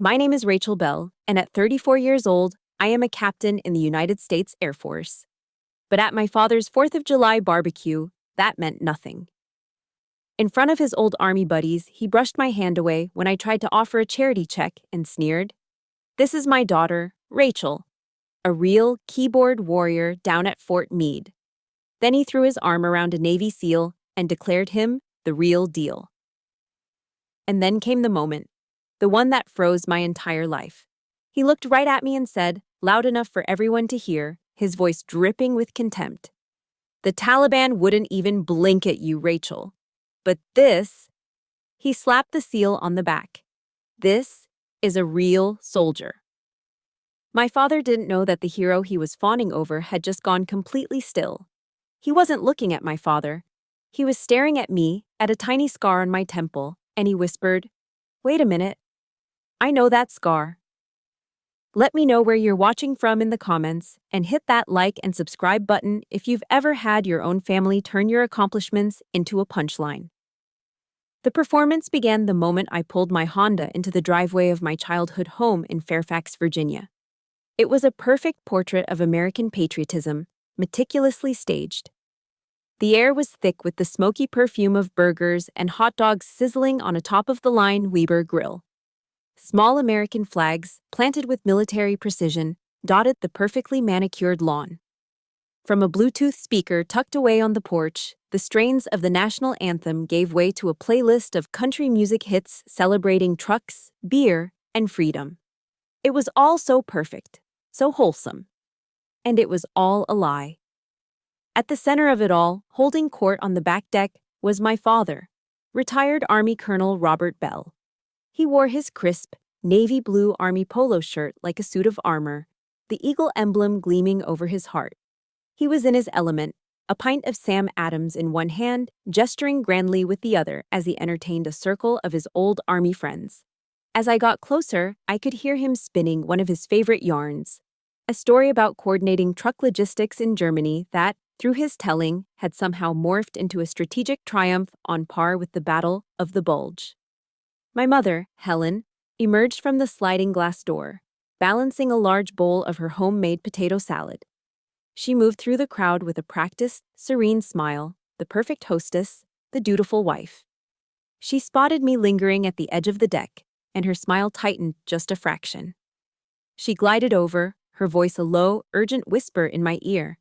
My name is Rachel Bell, and at 34 years old, I am a captain in the United States Air Force. But at my father's 4th of July barbecue, that meant nothing. In front of his old Army buddies, he brushed my hand away when I tried to offer a charity check and sneered, "This is my daughter, Rachel, a real keyboard warrior down at Fort Meade." Then he threw his arm around a Navy SEAL and declared him the real deal. And then came the moment, the one that froze my entire life. He looked right at me and said, loud enough for everyone to hear, his voice dripping with contempt, "The Taliban wouldn't even blink at you, Rachel. But this," he slapped the SEAL on the back, "this is a real soldier." My father didn't know that the hero he was fawning over had just gone completely still. He wasn't looking at my father. He was staring at me, at a tiny scar on my temple, and he whispered, "Wait a minute. I know that scar." Let me know where you're watching from in the comments, and hit that like and subscribe button if you've ever had your own family turn your accomplishments into a punchline. The performance began the moment I pulled my Honda into the driveway of my childhood home in Fairfax, Virginia. It was a perfect portrait of American patriotism, meticulously staged. The air was thick with the smoky perfume of burgers and hot dogs sizzling on a top-of-the-line Weber grill. Small American flags, planted with military precision, dotted the perfectly manicured lawn. From a Bluetooth speaker tucked away on the porch, the strains of the national anthem gave way to a playlist of country music hits celebrating trucks, beer, and freedom. It was all so perfect, so wholesome. And it was all a lie. At the center of it all, holding court on the back deck, was my father, retired Army Colonel Robert Bell. He wore his crisp, navy blue Army polo shirt like a suit of armor, the eagle emblem gleaming over his heart. He was in his element, a pint of Sam Adams in one hand, gesturing grandly with the other as he entertained a circle of his old Army friends. As I got closer, I could hear him spinning one of his favorite yarns, a story about coordinating truck logistics in Germany that, through his telling, had somehow morphed into a strategic triumph on par with the Battle of the Bulge. My mother, Helen, emerged from the sliding glass door, balancing a large bowl of her homemade potato salad. She moved through the crowd with a practiced, serene smile, the perfect hostess, the dutiful wife. She spotted me lingering at the edge of the deck, and her smile tightened just a fraction. She glided over, her voice a low, urgent whisper in my ear.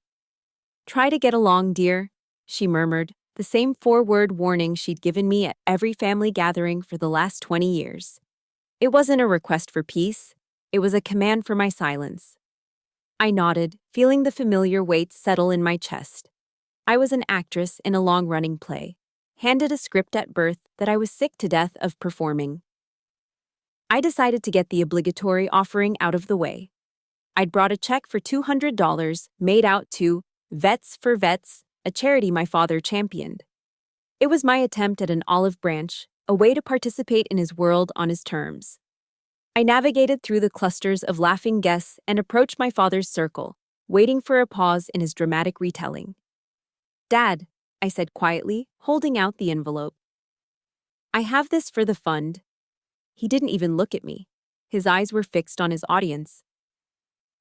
"Try to get along, dear," she murmured, the same four-word warning she'd given me at every family gathering for the last 20 years. It wasn't a request for peace, it was a command for my silence. I nodded, feeling the familiar weight settle in my chest. I was an actress in a long-running play, handed a script at birth that I was sick to death of performing. I decided to get the obligatory offering out of the way. I'd brought a check for $200 made out to Vets for Vets, a charity my father championed. It was my attempt at an olive branch, a way to participate in his world on his terms. I navigated through the clusters of laughing guests and approached my father's circle, waiting for a pause in his dramatic retelling. "Dad," I said quietly, holding out the envelope. "I have this for the fund." He didn't even look at me. His eyes were fixed on his audience.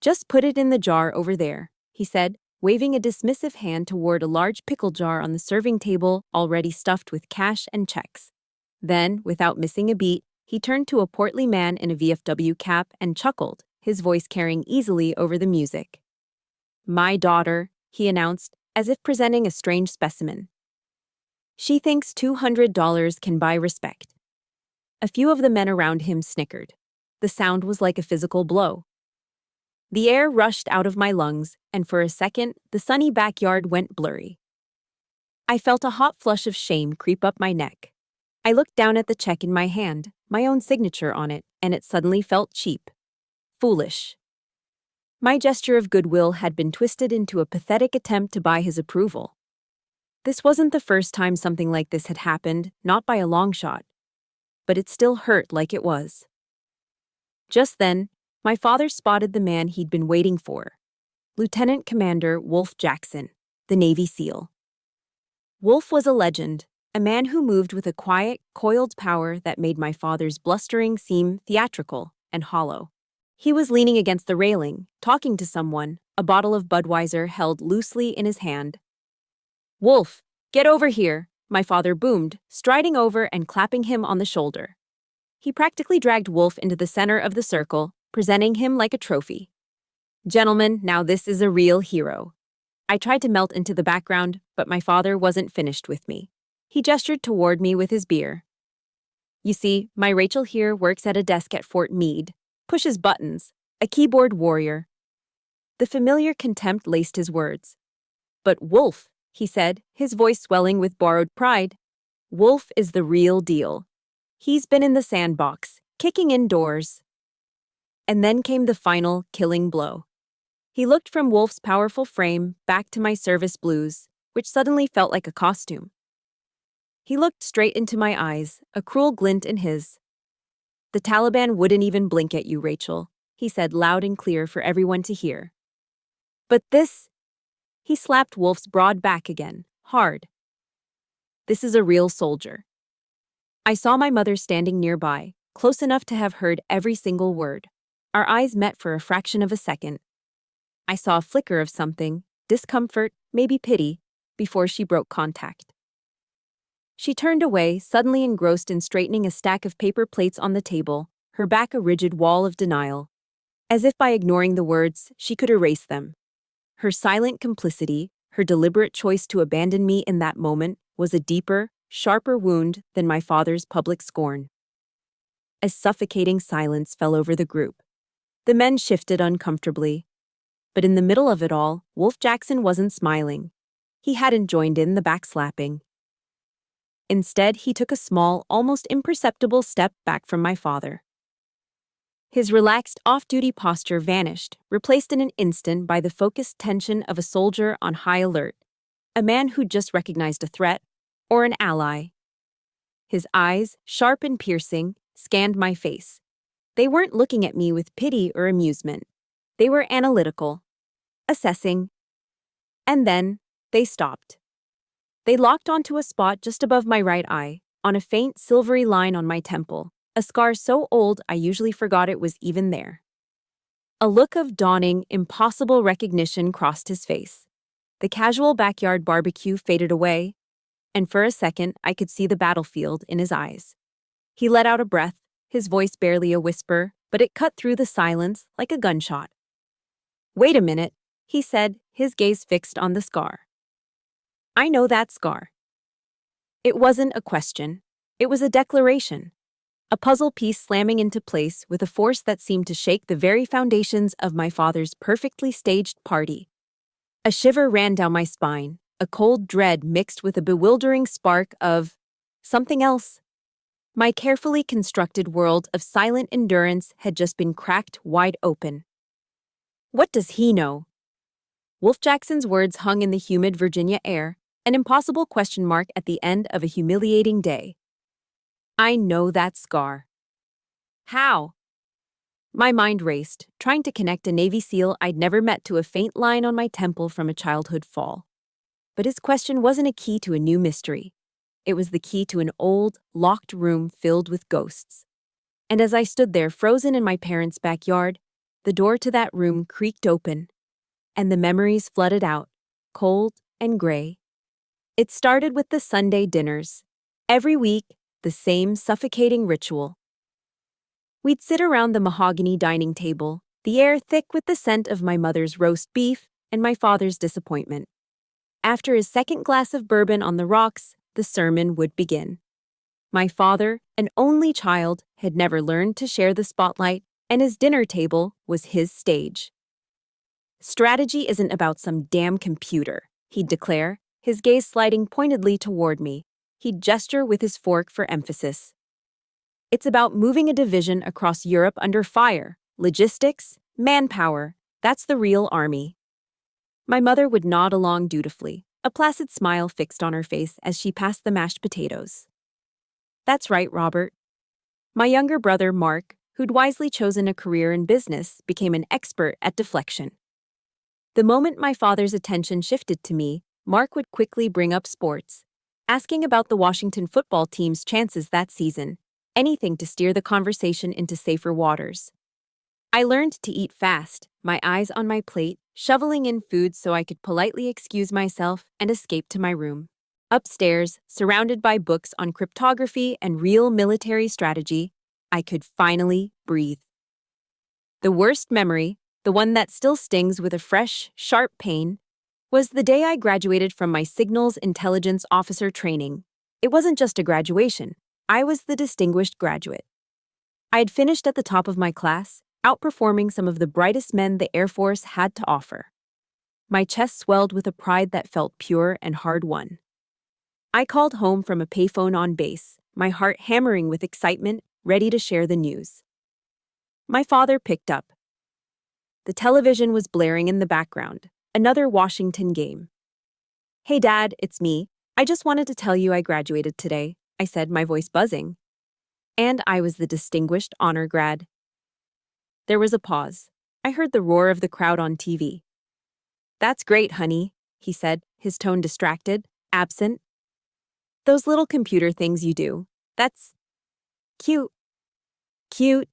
"Just put it in the jar over there," he said, waving a dismissive hand toward a large pickle jar on the serving table already stuffed with cash and checks. Then, without missing a beat, he turned to a portly man in a VFW cap and chuckled, his voice carrying easily over the music. "My daughter," he announced, as if presenting a strange specimen. "She thinks $200 can buy respect." A few of the men around him snickered. The sound was like a physical blow. The air rushed out of my lungs, and for a second, the sunny backyard went blurry. I felt a hot flush of shame creep up my neck. I looked down at the check in my hand, my own signature on it, and it suddenly felt cheap. Foolish. My gesture of goodwill had been twisted into a pathetic attempt to buy his approval. This wasn't the first time something like this had happened, not by a long shot. But it still hurt like it was. Just then, my father spotted the man he'd been waiting for. Lieutenant Commander Wolf Jackson, the Navy SEAL. Wolf was a legend, a man who moved with a quiet, coiled power that made my father's blustering seem theatrical and hollow. He was leaning against the railing, talking to someone, a bottle of Budweiser held loosely in his hand. "Wolf, get over here," my father boomed, striding over and clapping him on the shoulder. He practically dragged Wolf into the center of the circle, presenting him like a trophy. "Gentlemen, now this is a real hero." I tried to melt into the background, but my father wasn't finished with me. He gestured toward me with his beer. "You see, my Rachel here works at a desk at Fort Meade, pushes buttons, a keyboard warrior." The familiar contempt laced his words. "But Wolf," he said, his voice swelling with borrowed pride, "Wolf is the real deal. He's been in the sandbox, kicking in doors." And then came the final, killing blow. He looked from Wolf's powerful frame back to my service blues, which suddenly felt like a costume. He looked straight into my eyes, a cruel glint in his. "The Taliban wouldn't even blink at you, Rachel," he said loud and clear for everyone to hear. "But this—" He slapped Wolf's broad back again, hard. "This is a real soldier." I saw my mother standing nearby, close enough to have heard every single word. Our eyes met for a fraction of a second. I saw a flicker of something, discomfort, maybe pity, before she broke contact. She turned away, suddenly engrossed in straightening a stack of paper plates on the table, her back a rigid wall of denial. As if by ignoring the words, she could erase them. Her silent complicity, her deliberate choice to abandon me in that moment, was a deeper, sharper wound than my father's public scorn. A suffocating silence fell over the group. The men shifted uncomfortably. But in the middle of it all, Wolf Jackson wasn't smiling. He hadn't joined in the backslapping. Instead, he took a small, almost imperceptible step back from my father. His relaxed, off-duty posture vanished, replaced in an instant by the focused tension of a soldier on high alert, a man who'd just recognized a threat, or an ally. His eyes, sharp and piercing, scanned my face. They weren't looking at me with pity or amusement. They were analytical, assessing. And then, they stopped. They locked onto a spot just above my right eye, on a faint silvery line on my temple, a scar so old I usually forgot it was even there. A look of dawning, impossible recognition crossed his face. The casual backyard barbecue faded away, and for a second I could see the battlefield in his eyes. He let out a breath, his voice barely a whisper, but it cut through the silence like a gunshot. "Wait a minute," he said, his gaze fixed on the scar. "I know that scar." It wasn't a question. It was a declaration. A puzzle piece slamming into place with a force that seemed to shake the very foundations of my father's perfectly staged party. A shiver ran down my spine, a cold dread mixed with a bewildering spark of something else. My carefully constructed world of silent endurance had just been cracked wide open. What does he know? Wolf Jackson's words hung in the humid Virginia air, an impossible question mark at the end of a humiliating day. "I know that scar." "How?" My mind raced, trying to connect a Navy SEAL I'd never met to a faint line on my temple from a childhood fall. But his question wasn't a key to a new mystery. It was the key to an old, locked room filled with ghosts. And as I stood there frozen in my parents' backyard, the door to that room creaked open, and the memories flooded out, cold and gray. It started with the Sunday dinners. Every week, the same suffocating ritual. We'd sit around the mahogany dining table, the air thick with the scent of my mother's roast beef and my father's disappointment. After his second glass of bourbon on the rocks, the sermon would begin. My father, an only child, had never learned to share the spotlight, and his dinner table was his stage. "Strategy isn't about some damn computer," he'd declare, his gaze sliding pointedly toward me. He'd gesture with his fork for emphasis. "It's about moving a division across Europe under fire, logistics, manpower. That's the real army." My mother would nod along dutifully, a placid smile fixed on her face as she passed the mashed potatoes. "That's right, Robert." My younger brother, Mark, who'd wisely chosen a career in business, became an expert at deflection. The moment my father's attention shifted to me, Mark would quickly bring up sports, asking about the Washington football team's chances that season, anything to steer the conversation into safer waters. I learned to eat fast, my eyes on my plate, shoveling in food so I could politely excuse myself and escape to my room. Upstairs, surrounded by books on cryptography and real military strategy, I could finally breathe. The worst memory, the one that still stings with a fresh, sharp pain, was the day I graduated from my Signals Intelligence Officer training. It wasn't just a graduation. I was the distinguished graduate. I had finished at the top of my class, outperforming some of the brightest men the Air Force had to offer. My chest swelled with a pride that felt pure and hard-won. I called home from a payphone on base, my heart hammering with excitement, ready to share the news. My father picked up. The television was blaring in the background, another Washington game. "Hey Dad, it's me. I just wanted to tell you I graduated today," I said, my voice buzzing. And I was the distinguished honor grad. There was a pause. I heard the roar of the crowd on TV. "That's great, honey," he said, his tone distracted, absent. "Those little computer things you do. That's cute." Cute.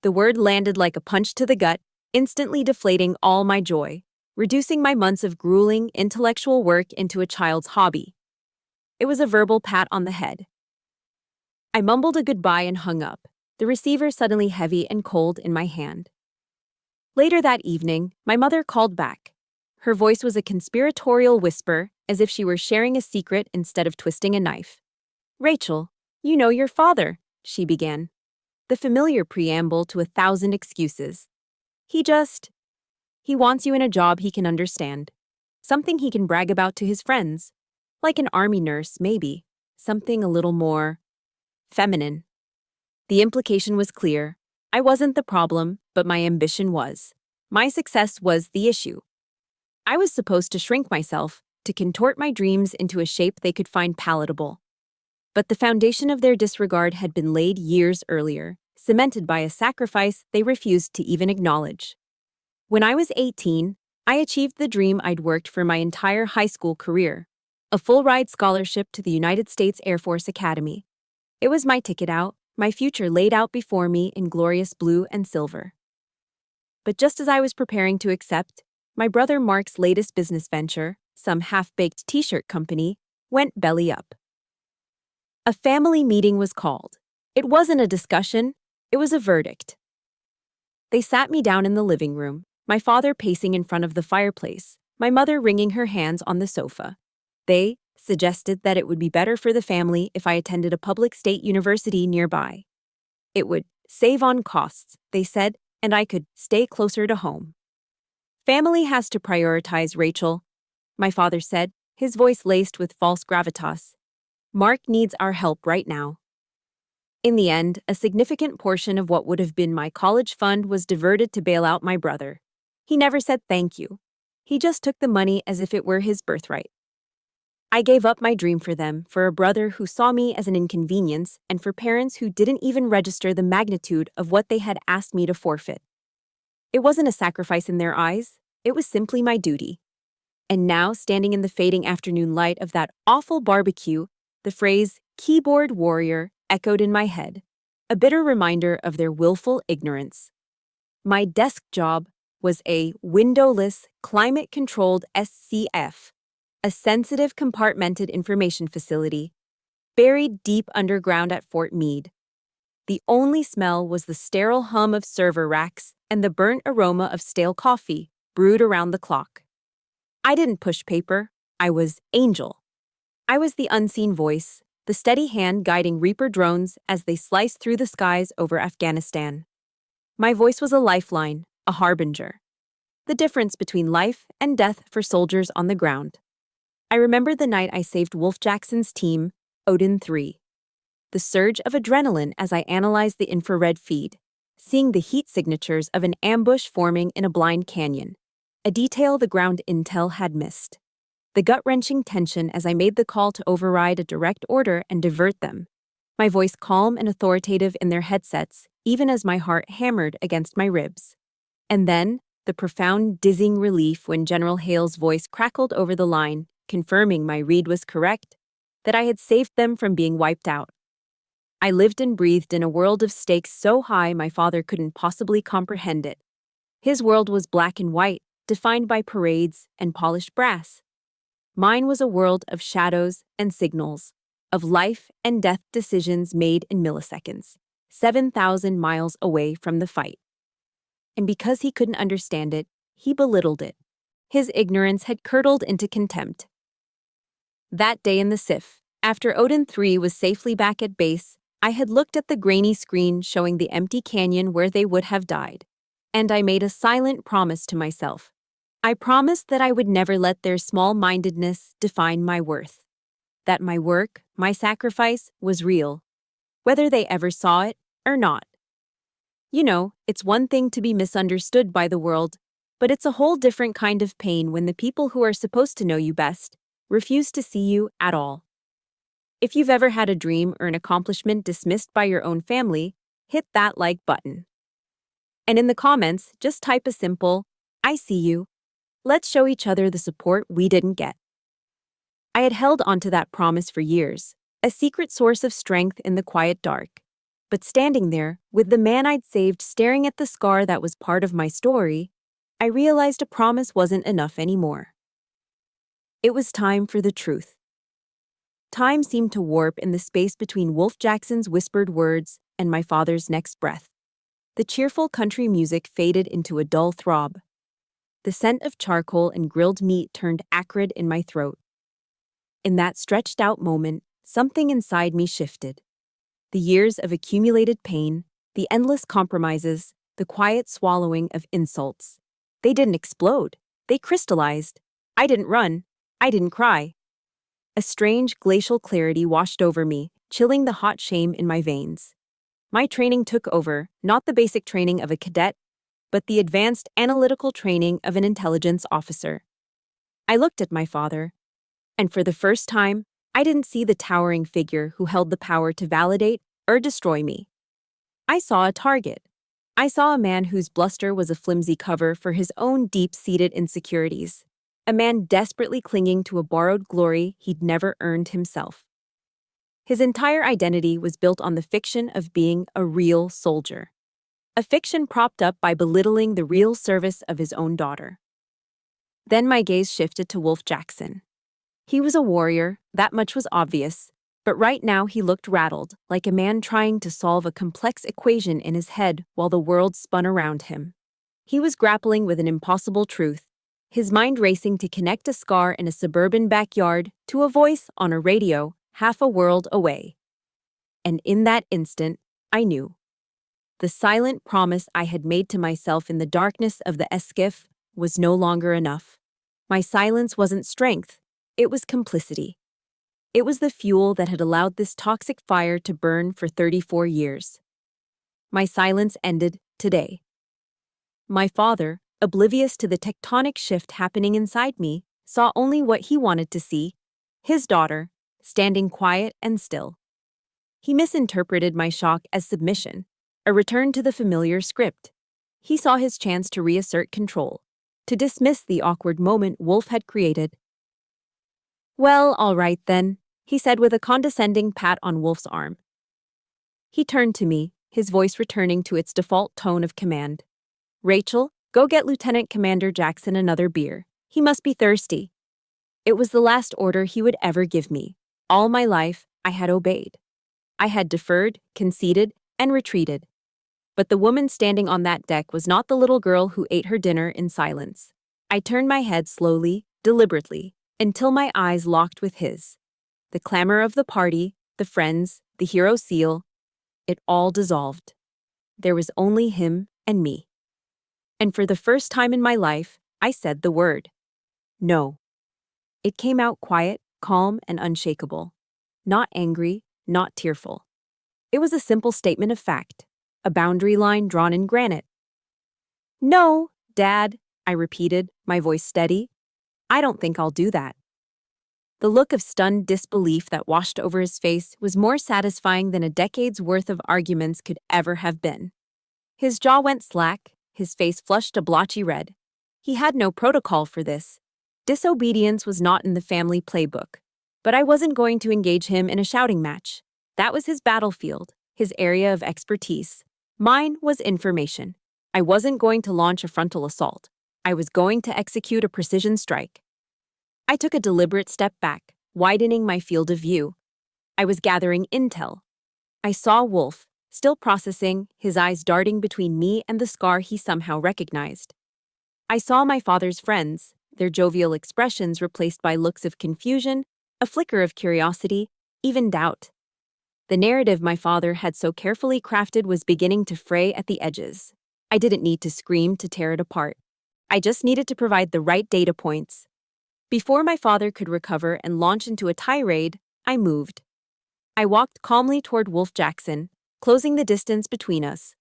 The word landed like a punch to the gut, instantly deflating all my joy, reducing my months of grueling intellectual work into a child's hobby. It was a verbal pat on the head. I mumbled a goodbye and hung up, the receiver suddenly heavy and cold in my hand. Later that evening, my mother called back. Her voice was a conspiratorial whisper, as if she were sharing a secret instead of twisting a knife. "Rachel, you know your father," she began. The familiar preamble to 1,000 excuses. He wants you in a job he can understand. Something he can brag about to his friends. Like an army nurse, maybe. Something a little more feminine." The implication was clear. I wasn't the problem, but my ambition was. My success was the issue. I was supposed to shrink myself, to contort my dreams into a shape they could find palatable. But the foundation of their disregard had been laid years earlier, cemented by a sacrifice they refused to even acknowledge. When I was 18, I achieved the dream I'd worked for my entire high school career, a full-ride scholarship to the United States Air Force Academy. It was my ticket out, my future laid out before me in glorious blue and silver. But just as I was preparing to accept, my brother Mark's latest business venture, some half-baked t-shirt company, went belly up. A family meeting was called. It wasn't a discussion, it was a verdict. They sat me down in the living room, my father pacing in front of the fireplace, my mother wringing her hands on the sofa. They suggested that it would be better for the family if I attended a public state university nearby. It would save on costs, they said, and I could stay closer to home. "Family has to prioritize, Rachel," my father said, his voice laced with false gravitas. "Mark needs our help right now." In the end, a significant portion of what would have been my college fund was diverted to bail out my brother. He never said thank you. He just took the money as if it were his birthright. I gave up my dream for them, for a brother who saw me as an inconvenience, and for parents who didn't even register the magnitude of what they had asked me to forfeit. It wasn't a sacrifice in their eyes, it was simply my duty. And now, standing in the fading afternoon light of that awful barbecue, the phrase "keyboard warrior" echoed in my head, a bitter reminder of their willful ignorance. My desk job was a windowless, climate-controlled SCF, a sensitive compartmented information facility, buried deep underground at Fort Meade. The only smell was the sterile hum of server racks and the burnt aroma of stale coffee, brewed around the clock. I didn't push paper, I was Angel. I was the unseen voice, the steady hand guiding Reaper drones as they sliced through the skies over Afghanistan. My voice was a lifeline, a harbinger. The difference between life and death for soldiers on the ground. I remember the night I saved Wolf Jackson's team, Odin 3. The surge of adrenaline as I analyzed the infrared feed, seeing the heat signatures of an ambush forming in a blind canyon, a detail the ground intel had missed. The gut-wrenching tension as I made the call to override a direct order and divert them, my voice calm and authoritative in their headsets, even as my heart hammered against my ribs. And then, the profound, dizzying relief when General Hale's voice crackled over the line, confirming my read was correct, that I had saved them from being wiped out. I lived and breathed in a world of stakes so high my father couldn't possibly comprehend it. His world was black and white, defined by parades and polished brass. Mine was a world of shadows and signals, of life and death decisions made in milliseconds, 7,000 miles away from the fight. And because he couldn't understand it, he belittled it. His ignorance had curdled into contempt. That day in the SIF, after Odin 3 was safely back at base, I had looked at the grainy screen showing the empty canyon where they would have died. And I made a silent promise to myself. I promised that I would never let their small-mindedness define my worth. That my work, my sacrifice, was real, whether they ever saw it or not. You know, it's one thing to be misunderstood by the world, but it's a whole different kind of pain when the people who are supposed to know you best refuse to see you at all. If you've ever had a dream or an accomplishment dismissed by your own family, hit that like button. And in the comments, just type a simple, "I see you." Let's show each other the support we didn't get. I had held onto that promise for years, a secret source of strength in the quiet dark. But standing there, with the man I'd saved staring at the scar that was part of my story, I realized a promise wasn't enough anymore. It was time for the truth. Time seemed to warp in the space between Wolf Jackson's whispered words and my father's next breath. The cheerful country music faded into a dull throb. The scent of charcoal and grilled meat turned acrid in my throat. In that stretched-out moment, something inside me shifted. The years of accumulated pain, the endless compromises, the quiet swallowing of insults. They didn't explode. They crystallized. I didn't run. I didn't cry. A strange glacial clarity washed over me, chilling the hot shame in my veins. My training took over, not the basic training of a cadet, but the advanced analytical training of an intelligence officer. I looked at my father, and for the first time, I didn't see the towering figure who held the power to validate or destroy me. I saw a target. I saw a man whose bluster was a flimsy cover for his own deep-seated insecurities. A man desperately clinging to a borrowed glory he'd never earned himself. His entire identity was built on the fiction of being a real soldier. A fiction propped up by belittling the real service of his own daughter. Then my gaze shifted to Wolf Jackson. He was a warrior, that much was obvious, but right now he looked rattled, like a man trying to solve a complex equation in his head while the world spun around him. He was grappling with an impossible truth, his mind racing to connect a scar in a suburban backyard to a voice on a radio half a world away. And in that instant, I knew. The silent promise I had made to myself in the darkness of the skiff was no longer enough. My silence wasn't strength, it was complicity. It was the fuel that had allowed this toxic fire to burn for 34 years. My silence ended today. My father, oblivious to the tectonic shift happening inside me, saw only what he wanted to see, his daughter, standing quiet and still. He misinterpreted my shock as submission, a return to the familiar script. He saw his chance to reassert control, to dismiss the awkward moment Wolf had created. "Well, all right then," he said with a condescending pat on Wolf's arm. He turned to me, his voice returning to its default tone of command. "Rachel, go get Lieutenant Commander Jackson another beer. He must be thirsty." It was the last order he would ever give me. All my life, I had obeyed. I had deferred, conceded, and retreated. But the woman standing on that deck was not the little girl who ate her dinner in silence. I turned my head slowly, deliberately, until my eyes locked with his. The clamor of the party, the friends, the hero seal, it all dissolved. There was only him and me. And for the first time in my life, I said the word. No. It came out quiet, calm, and unshakable. Not angry, not tearful. It was a simple statement of fact, a boundary line drawn in granite. "No, Dad," I repeated, my voice steady. "I don't think I'll do that." The look of stunned disbelief that washed over his face was more satisfying than a decade's worth of arguments could ever have been. His jaw went slack, his face flushed a blotchy red. He had no protocol for this. Disobedience was not in the family playbook. But I wasn't going to engage him in a shouting match. That was his battlefield, his area of expertise. Mine was information. I wasn't going to launch a frontal assault. I was going to execute a precision strike. I took a deliberate step back, widening my field of view. I was gathering intel. I saw Wolf, still processing, his eyes darting between me and the scar he somehow recognized. I saw my father's friends, their jovial expressions replaced by looks of confusion, a flicker of curiosity, even doubt. The narrative my father had so carefully crafted was beginning to fray at the edges. I didn't need to scream to tear it apart. I just needed to provide the right data points. Before my father could recover and launch into a tirade, I moved. I walked calmly toward Wolf Jackson, closing the distance between us.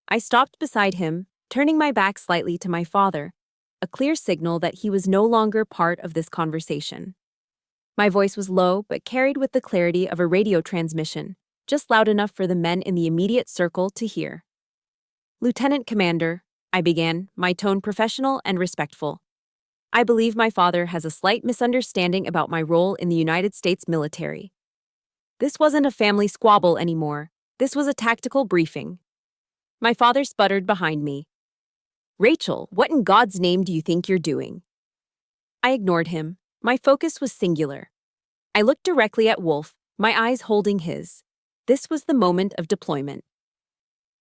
I stopped beside him, turning my back slightly to my father, a clear signal that he was no longer part of this conversation. My voice was low but carried with the clarity of a radio transmission, just loud enough for the men in the immediate circle to hear. "Lieutenant Commander," I began, my tone professional and respectful. "I believe my father has a slight misunderstanding about my role in the United States military. This wasn't a family squabble anymore. This was a tactical briefing." My father sputtered behind me. "Rachel, what in God's name do you think you're doing?" I ignored him. My focus was singular. I looked directly at Wolf, my eyes holding his. This was the moment of deployment.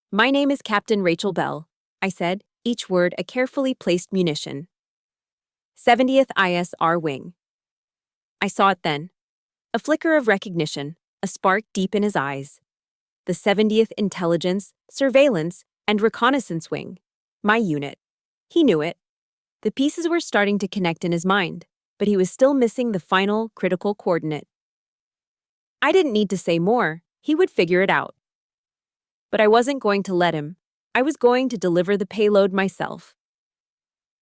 "My name is Captain Rachel Bell," I said, each word a carefully placed munition. "70th ISR Wing." I saw it then. A flicker of recognition, a spark deep in his eyes. The 70th Intelligence, Surveillance, and Reconnaissance Wing. My unit. He knew it. The pieces were starting to connect in his mind, but he was still missing the final, critical coordinate. I didn't need to say more. He would figure it out. But I wasn't going to let him. I was going to deliver the payload myself.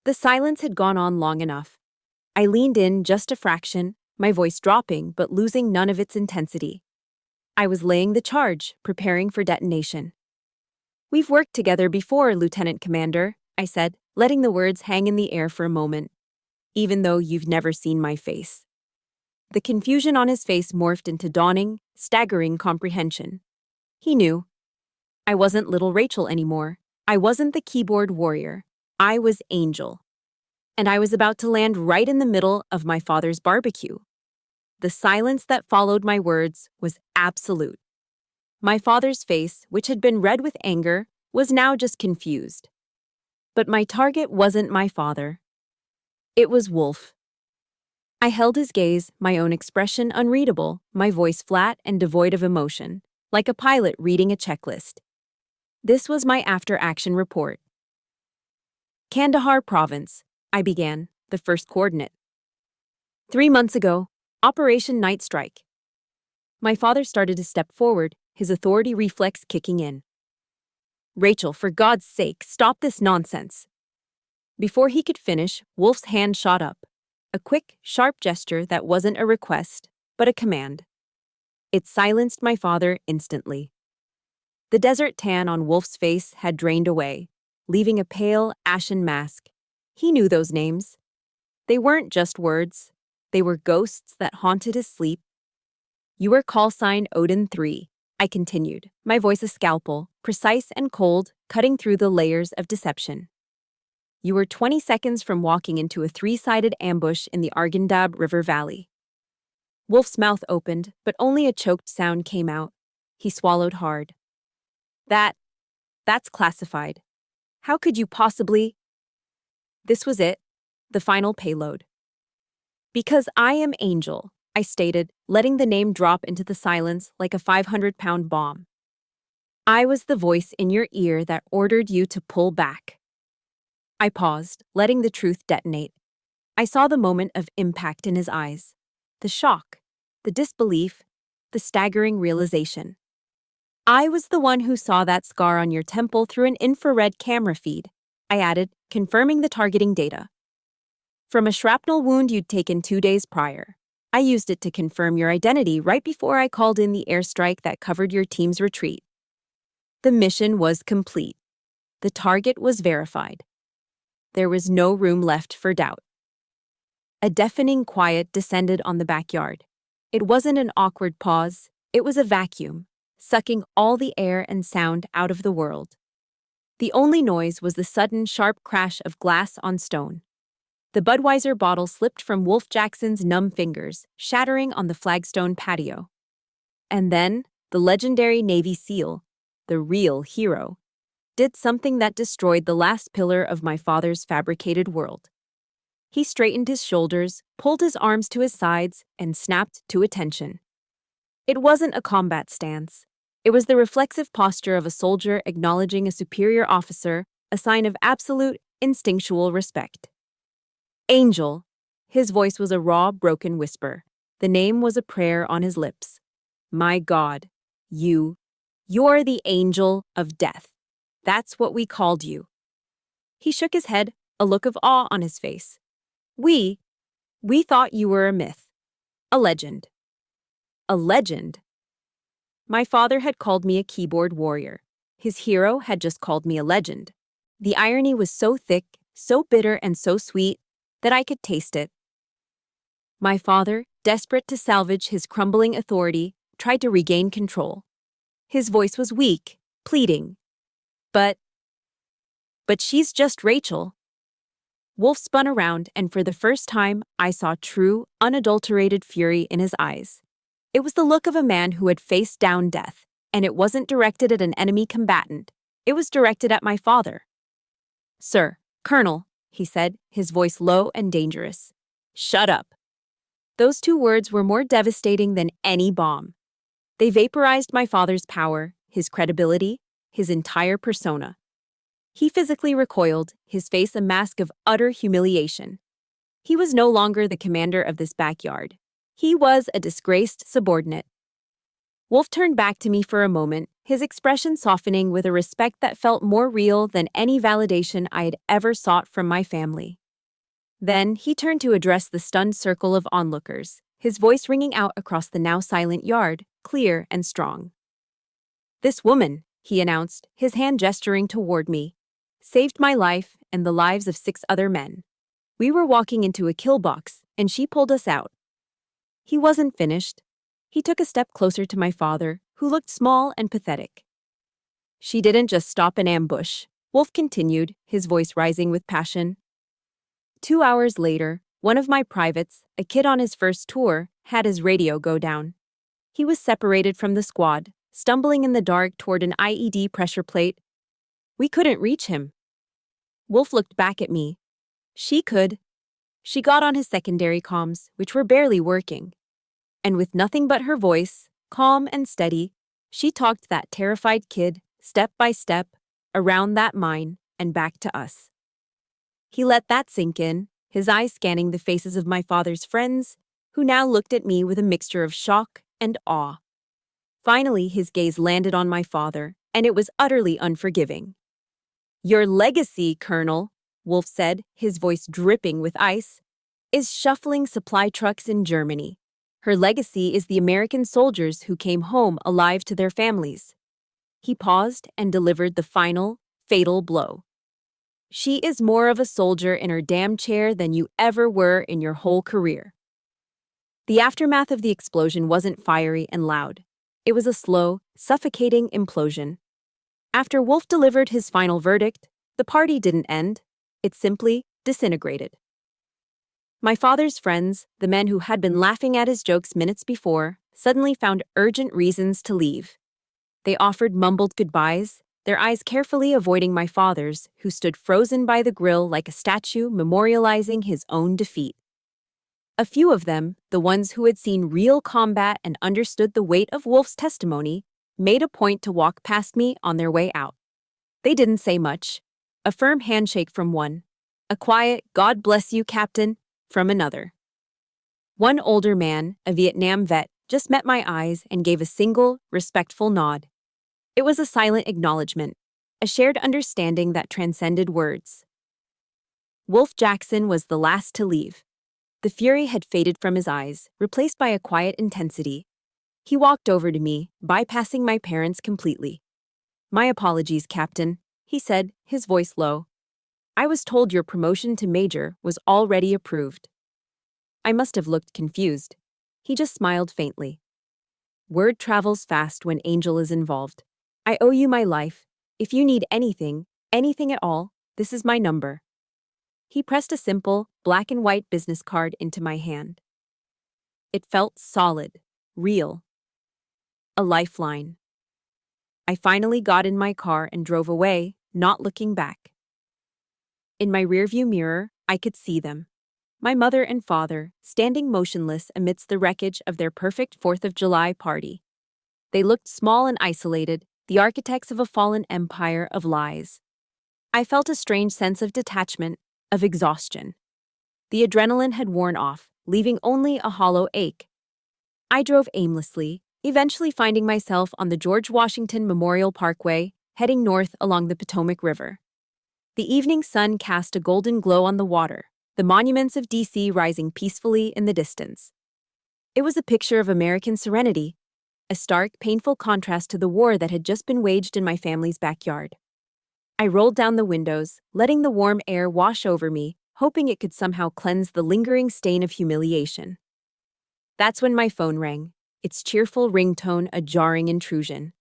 The silence had gone on long enough. I leaned in just a fraction, my voice dropping but losing none of its intensity. I was laying the charge, preparing for detonation. "We've worked together before, Lieutenant Commander," I said, letting the words hang in the air for a moment. "Even though you've never seen my face." The confusion on his face morphed into dawning, staggering comprehension. He knew. I wasn't little Rachel anymore. I wasn't the keyboard warrior. I was Angel. And I was about to land right in the middle of my father's barbecue. The silence that followed my words was absolute. My father's face, which had been red with anger, was now just confused. But my target wasn't my father. It was Wolf. I held his gaze, my own expression unreadable, my voice flat and devoid of emotion, like a pilot reading a checklist. This was my after-action report. "Kandahar Province," I began, the first coordinate. "3 months ago, Operation Night Strike." My father started to step forward, his authority reflex kicking in. "Rachel, for God's sake, stop this nonsense." Before he could finish, Wolf's hand shot up. A quick, sharp gesture that wasn't a request, but a command. It silenced my father instantly. The desert tan on Wolf's face had drained away, leaving a pale, ashen mask. He knew those names. They weren't just words. They were ghosts that haunted his sleep. "You are call sign Odin 3, I continued, my voice a scalpel, precise and cold, cutting through the layers of deception. "You were 20 seconds from walking into a 3-sided ambush in the Arghandab River Valley." Wolf's mouth opened, but only a choked sound came out. He swallowed hard. That's classified. How could you possibly?" This was it, the final payload. "Because I am Angel," I stated, letting the name drop into the silence like a 500-pound bomb. "I was the voice in your ear that ordered you to pull back." I paused, letting the truth detonate. I saw the moment of impact in his eyes. The shock, the disbelief, the staggering realization. "I was the one who saw that scar on your temple through an infrared camera feed," I added, confirming the targeting data. "From a shrapnel wound you'd taken 2 days prior. I used it to confirm your identity right before I called in the airstrike that covered your team's retreat." The mission was complete. The target was verified. There was no room left for doubt. A deafening quiet descended on the backyard. It wasn't an awkward pause, it was a vacuum, sucking all the air and sound out of the world. The only noise was the sudden, sharp crash of glass on stone. The Budweiser bottle slipped from Wolf Jackson's numb fingers, shattering on the flagstone patio. And then, the legendary Navy SEAL, the real hero, did something that destroyed the last pillar of my father's fabricated world. He straightened his shoulders, pulled his arms to his sides, and snapped to attention. It wasn't a combat stance. It was the reflexive posture of a soldier acknowledging a superior officer, a sign of absolute, instinctual respect. Angel. His voice was a raw, broken whisper. The name was a prayer on his lips. My God, you're the angel of death. That's what we called you. He shook his head, a look of awe on his face. We thought you were a myth. A legend. A legend? My father had called me a keyboard warrior. His hero had just called me a legend. The irony was so thick, so bitter, and so sweet that I could taste it. My father, desperate to salvage his crumbling authority, tried to regain control. His voice was weak, pleading. But she's just Rachel. Wolf spun around, and for the first time, I saw true, unadulterated fury in his eyes. It was the look of a man who had faced down death, and it wasn't directed at an enemy combatant. It was directed at my father. Sir, Colonel, he said, his voice low and dangerous. Shut up. Those two words were more devastating than any bomb. They vaporized my father's power, his credibility, his entire persona. He physically recoiled, his face a mask of utter humiliation. He was no longer the commander of this backyard. He was a disgraced subordinate. Wolf turned back to me for a moment, his expression softening with a respect that felt more real than any validation I had ever sought from my family. Then he turned to address the stunned circle of onlookers, his voice ringing out across the now silent yard, clear and strong. This woman, he announced, his hand gesturing toward me, saved my life and the lives of 6 other men. We were walking into a kill box, and she pulled us out. He wasn't finished. He took a step closer to my father, who looked small and pathetic. She didn't just stop an ambush, Wolf continued, his voice rising with passion. 2 hours later, one of my privates, a kid on his first tour, had his radio go down. He was separated from the squad, stumbling in the dark toward an IED pressure plate. We couldn't reach him. Wolf looked back at me. She could. She got on his secondary comms, which were barely working. And with nothing but her voice, calm and steady, she talked that terrified kid, step by step, around that mine and back to us. He let that sink in, his eyes scanning the faces of my father's friends, who now looked at me with a mixture of shock and awe. Finally, his gaze landed on my father, and it was utterly unforgiving. Your legacy, Colonel, Wolf said, his voice dripping with ice, is shuffling supply trucks in Germany. Her legacy is the American soldiers who came home alive to their families. He paused and delivered the final, fatal blow. She is more of a soldier in her damn chair than you ever were in your whole career. The aftermath of the explosion wasn't fiery and loud. It was a slow, suffocating implosion. After Wolf delivered his final verdict, the party didn't end. It simply disintegrated. My father's friends, the men who had been laughing at his jokes minutes before, suddenly found urgent reasons to leave. They offered mumbled goodbyes, their eyes carefully avoiding my father's, who stood frozen by the grill like a statue memorializing his own defeat. A few of them, the ones who had seen real combat and understood the weight of Wolf's testimony, made a point to walk past me on their way out. They didn't say much. A firm handshake from one. A quiet, "God bless you, Captain," from another. One older man, a Vietnam vet, just met my eyes and gave a single, respectful nod. It was a silent acknowledgement, a shared understanding that transcended words. Wolf Jackson was the last to leave. The fury had faded from his eyes, replaced by a quiet intensity. He walked over to me, bypassing my parents completely. My apologies, Captain, he said, his voice low. I was told your promotion to Major was already approved. I must have looked confused. He just smiled faintly. Word travels fast when Angel is involved. I owe you my life. If you need anything, anything at all, this is my number. He pressed a simple, black and white business card into my hand. It felt solid, real. A lifeline. I finally got in my car and drove away, not looking back. In my rearview mirror, I could see them. My mother and father, standing motionless amidst the wreckage of their perfect 4th of July party. They looked small and isolated, the architects of a fallen empire of lies. I felt a strange sense of detachment, of exhaustion. The adrenaline had worn off, leaving only a hollow ache. I drove aimlessly, eventually finding myself on the George Washington Memorial Parkway, heading north along the Potomac River. The evening sun cast a golden glow on the water, the monuments of D.C. rising peacefully in the distance. It was a picture of American serenity, a stark, painful contrast to the war that had just been waged in my family's backyard. I rolled down the windows, letting the warm air wash over me, hoping it could somehow cleanse the lingering stain of humiliation. That's when my phone rang, its cheerful ringtone a jarring intrusion.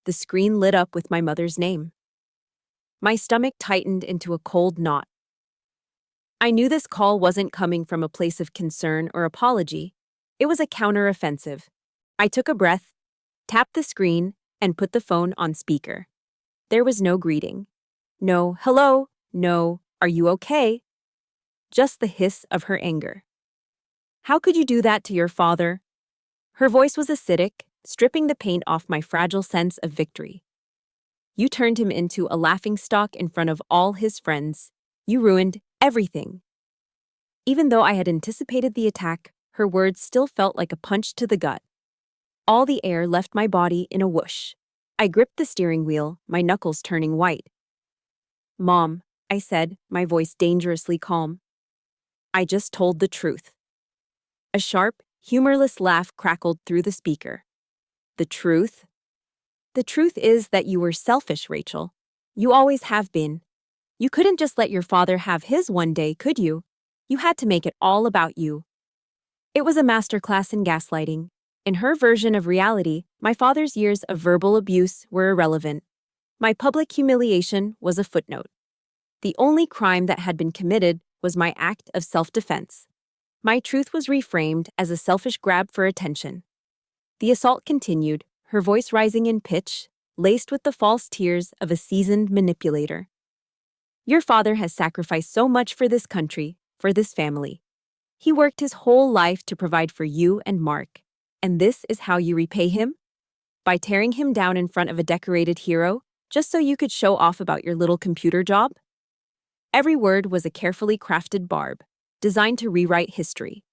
The screen lit up with my mother's name. My stomach tightened into a cold knot. I knew this call wasn't coming from a place of concern or apology. It was a counteroffensive. I took a breath, tapped the screen, and put the phone on speaker. There was no greeting. No, hello, no, are you okay? Just the hiss of her anger. How could you do that to your father? Her voice was acidic, stripping the paint off my fragile sense of victory. You turned him into a laughingstock in front of all his friends. You ruined everything. Even though I had anticipated the attack, her words still felt like a punch to the gut. All the air left my body in a whoosh. I gripped the steering wheel, my knuckles turning white. Mom, I said, my voice dangerously calm. I just told the truth. A sharp, humorless laugh crackled through the speaker. The truth? The truth is that you were selfish, Rachel. You always have been. You couldn't just let your father have his one day, could you? You had to make it all about you. It was a masterclass in gaslighting. In her version of reality, my father's years of verbal abuse were irrelevant. My public humiliation was a footnote. The only crime that had been committed was my act of self-defense. My truth was reframed as a selfish grab for attention. The assault continued, her voice rising in pitch, laced with the false tears of a seasoned manipulator. Your father has sacrificed so much for this country, for this family. He worked his whole life to provide for you and Mark. And this is how you repay him? By tearing him down in front of a decorated hero, just so you could show off about your little computer job? Every word was a carefully crafted barb, designed to rewrite history.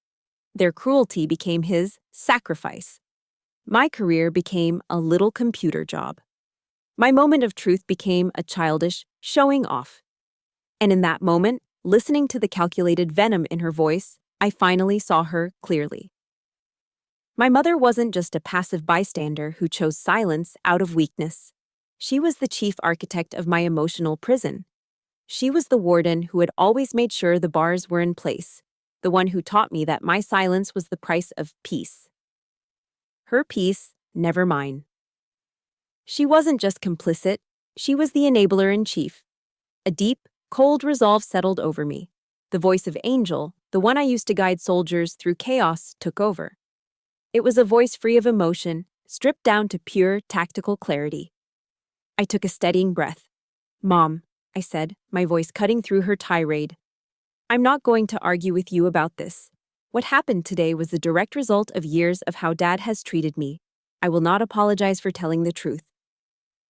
Their cruelty became his sacrifice. My career became a little computer job. My moment of truth became a childish showing off. And in that moment, listening to the calculated venom in her voice, I finally saw her clearly. My mother wasn't just a passive bystander who chose silence out of weakness. She was the chief architect of my emotional prison. She was the warden who had always made sure the bars were in place, the one who taught me that my silence was the price of peace. Her peace, never mine. She wasn't just complicit, she was the enabler in chief. A deep, cold resolve settled over me. The voice of Angel, the one I used to guide soldiers through chaos, took over. It was a voice free of emotion, stripped down to pure, tactical clarity. I took a steadying breath. Mom, I said, my voice cutting through her tirade. I'm not going to argue with you about this. What happened today was the direct result of years of how Dad has treated me. I will not apologize for telling the truth.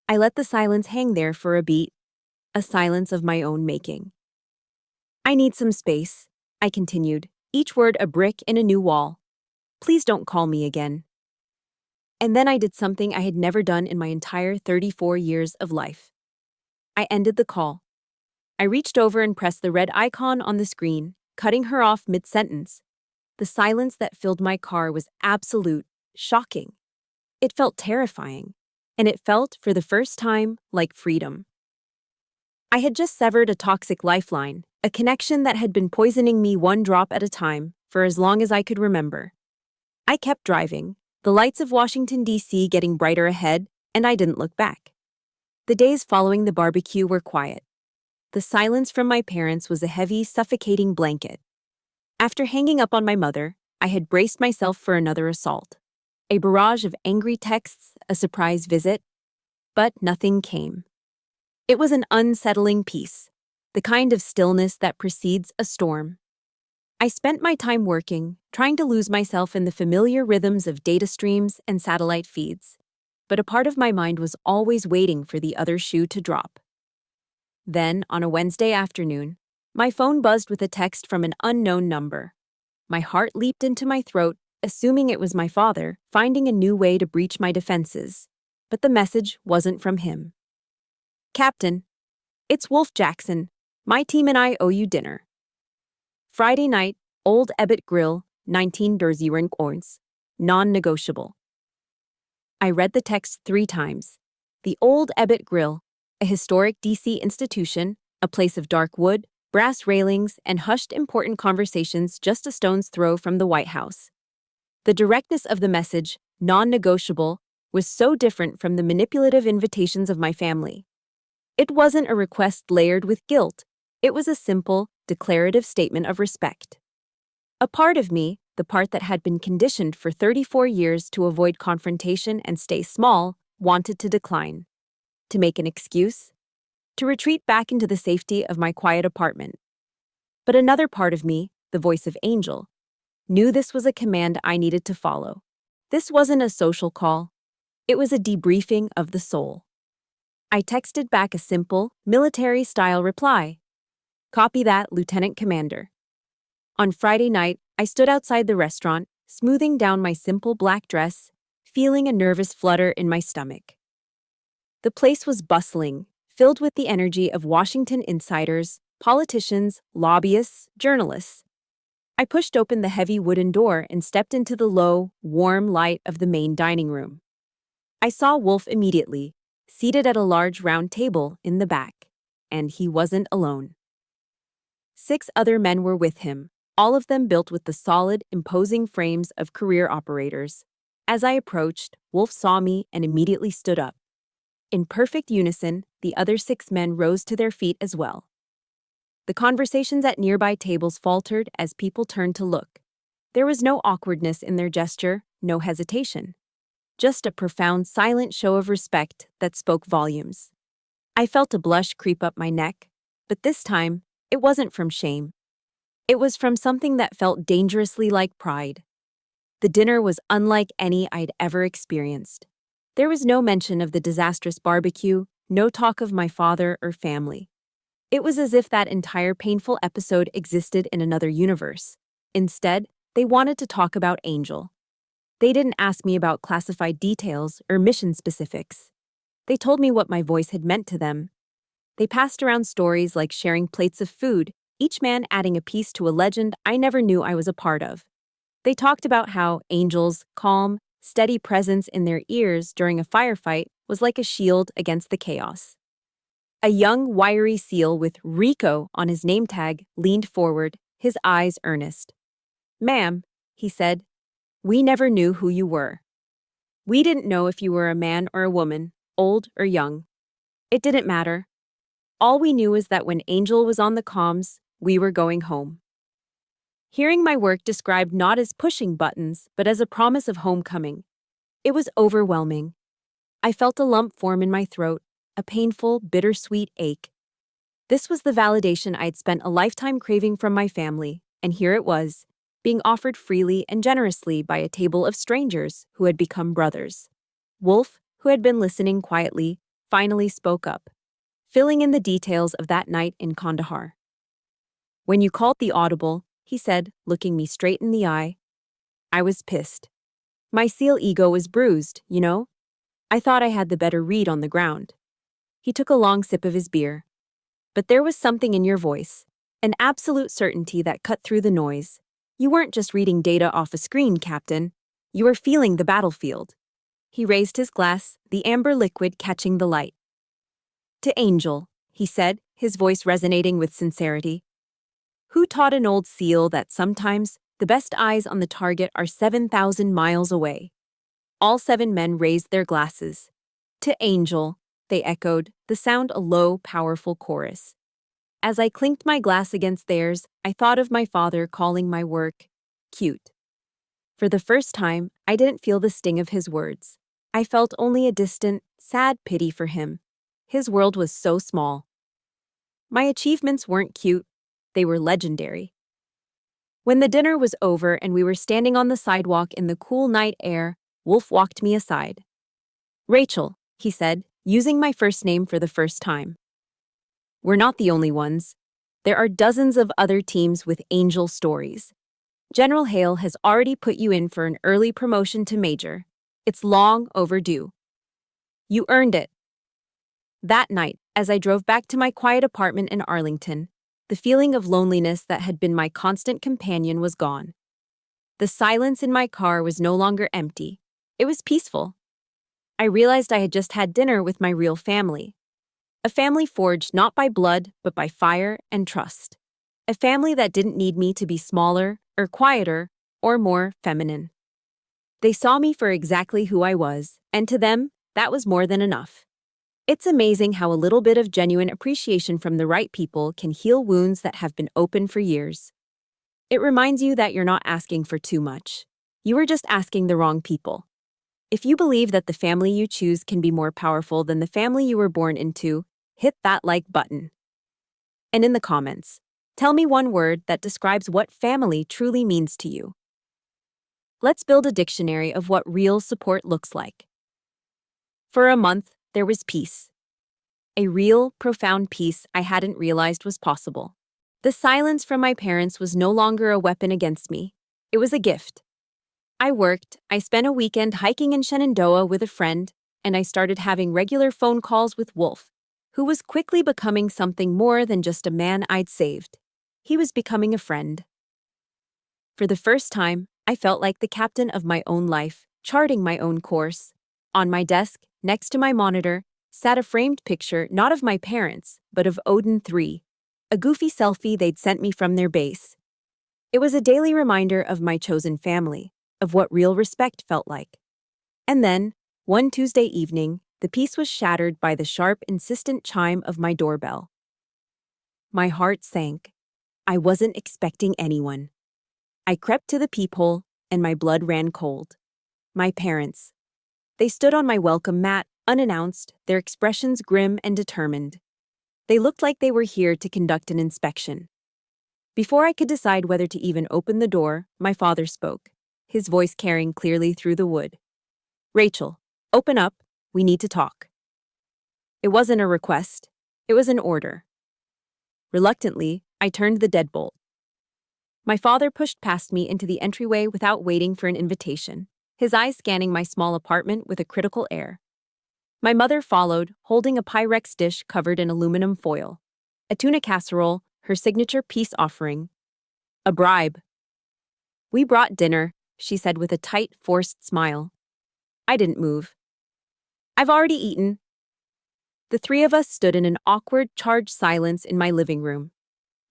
I let the silence hang there for a beat, a silence of my own making. I need some space, I continued, each word a brick in a new wall. Please don't call me again. And then I did something I had never done in my entire 34 years of life. I ended the call. I reached over and pressed the red icon on the screen, cutting her off mid-sentence. The silence that filled my car was absolute, shocking. It felt terrifying, and it felt, for the first time, like freedom. I had just severed a toxic lifeline, a connection that had been poisoning me one drop at a time for as long as I could remember. I kept driving, the lights of Washington, D.C. getting brighter ahead, and I didn't look back. The days following the barbecue were quiet. The silence from my parents was a heavy, suffocating blanket. After hanging up on my mother, I had braced myself for another assault. A barrage of angry texts, a surprise visit, but nothing came. It was an unsettling peace, the kind of stillness that precedes a storm. I spent my time working, trying to lose myself in the familiar rhythms of data streams and satellite feeds, but a part of my mind was always waiting for the other shoe to drop. Then, on a Wednesday afternoon, my phone buzzed with a text from an unknown number. My heart leaped into my throat, assuming it was my father, finding a new way to breach my defenses. But the message wasn't from him. "Captain, it's Wolf Jackson. My team and I owe you dinner. Friday night, Old Ebbet Grill, 19 Derziren Orns. Non-negotiable." I read the text 3 times. The Old Ebbet Grill, a historic DC institution, a place of dark wood, brass railings, and hushed important conversations just a stone's throw from the White House. The directness of the message, non-negotiable, was so different from the manipulative invitations of my family. It wasn't a request layered with guilt. It was a simple, declarative statement of respect. A part of me, the part that had been conditioned for 34 years to avoid confrontation and stay small, wanted to decline. To make an excuse. To retreat back into the safety of my quiet apartment. But another part of me, the voice of Angel, knew this was a command I needed to follow. This wasn't a social call. It was a debriefing of the soul. I texted back a simple, military-style reply. "Copy that, Lieutenant Commander." On Friday night, I stood outside the restaurant, smoothing down my simple black dress, feeling a nervous flutter in my stomach. The place was bustling, filled with the energy of Washington insiders, politicians, lobbyists, journalists. I pushed open the heavy wooden door and stepped into the low, warm light of the main dining room. I saw Wolf immediately, seated at a large round table in the back, and he wasn't alone. 6 other men were with him, all of them built with the solid, imposing frames of career operators. As I approached, Wolf saw me and immediately stood up. In perfect unison, the other 6 men rose to their feet as well. The conversations at nearby tables faltered as people turned to look. There was no awkwardness in their gesture, no hesitation. Just a profound, silent show of respect that spoke volumes. I felt a blush creep up my neck, but this time, it wasn't from shame. It was from something that felt dangerously like pride. The dinner was unlike any I'd ever experienced. There was no mention of the disastrous barbecue, no talk of my father or family. It was as if that entire painful episode existed in another universe. Instead, they wanted to talk about Angel. They didn't ask me about classified details or mission specifics. They told me what my voice had meant to them. They passed around stories like sharing plates of food, each man adding a piece to a legend I never knew I was a part of. They talked about how Angel's calm, steady presence in their ears during a firefight was like a shield against the chaos. A young, wiry SEAL with Rico on his name tag leaned forward, his eyes earnest. "Ma'am," he said, "we never knew who you were. We didn't know if you were a man or a woman, old or young. It didn't matter. All we knew is that when Angel was on the comms, we were going home." Hearing my work described not as pushing buttons, but as a promise of homecoming. It was overwhelming. I felt a lump form in my throat, a painful, bittersweet ache. This was the validation I'd spent a lifetime craving from my family, and here it was, being offered freely and generously by a table of strangers who had become brothers. Wolf, who had been listening quietly, finally spoke up, filling in the details of that night in Kandahar. "When you called the audible," he said, looking me straight in the eye, "I was pissed. My SEAL ego was bruised, you know? I thought I had the better read on the ground." He took a long sip of his beer. "But there was something in your voice, an absolute certainty that cut through the noise. You weren't just reading data off a screen, Captain. You were feeling the battlefield." He raised his glass, the amber liquid catching the light. "To Angel," he said, his voice resonating with sincerity. "Who taught an old SEAL that sometimes the best eyes on the target are 7,000 miles away? All 7 men raised their glasses. To Angel, they echoed, the sound a low, powerful chorus. As I clinked my glass against theirs, I thought of my father calling my work cute. For the first time, I didn't feel the sting of his words. I felt only a distant, sad pity for him. His world was so small. My achievements weren't cute, they were legendary. When the dinner was over and we were standing on the sidewalk in the cool night air, Wolf walked me aside. Rachel, he said, using my first name for the first time. We're not the only ones. There are dozens of other teams with Angel stories. General Hale has already put you in for an early promotion to major. It's long overdue. You earned it. That night, as I drove back to my quiet apartment in Arlington, the feeling of loneliness that had been my constant companion was gone. The silence in my car was no longer empty. It was peaceful. I realized I had just had dinner with my real family. A family forged not by blood, but by fire and trust. A family that didn't need me to be smaller, or quieter, or more feminine. They saw me for exactly who I was, and to them, that was more than enough. It's amazing how a little bit of genuine appreciation from the right people can heal wounds that have been open for years. It reminds you that you're not asking for too much. You are just asking the wrong people. If you believe that the family you choose can be more powerful than the family you were born into, hit that like button. And in the comments, tell me one word that describes what family truly means to you. Let's build a dictionary of what real support looks like. For a month, there was peace. A real, profound peace I hadn't realized was possible. The silence from my parents was no longer a weapon against me. It was a gift. I worked, I spent a weekend hiking in Shenandoah with a friend, and I started having regular phone calls with Wolf, who was quickly becoming something more than just a man I'd saved. He was becoming a friend. For the first time, I felt like the captain of my own life, charting my own course. On my desk, next to my monitor, sat a framed picture not of my parents, but of Odin 3, a goofy selfie they'd sent me from their base. It was a daily reminder of my chosen family, of what real respect felt like. And then, one Tuesday evening, the peace was shattered by the sharp, insistent chime of my doorbell. My heart sank. I wasn't expecting anyone. I crept to the peephole, and my blood ran cold. My parents. They stood on my welcome mat, unannounced, their expressions grim and determined. They looked like they were here to conduct an inspection. Before I could decide whether to even open the door, my father spoke, his voice carrying clearly through the wood. Rachel, open up. We need to talk. It wasn't a request. It was an order. Reluctantly, I turned the deadbolt. My father pushed past me into the entryway without waiting for an invitation, his eyes scanning my small apartment with a critical air. My mother followed, holding a Pyrex dish covered in aluminum foil, a tuna casserole, her signature peace offering. A bribe. We brought dinner, she said with a tight, forced smile. I didn't move. I've already eaten. The three of us stood in an awkward, charged silence in my living room.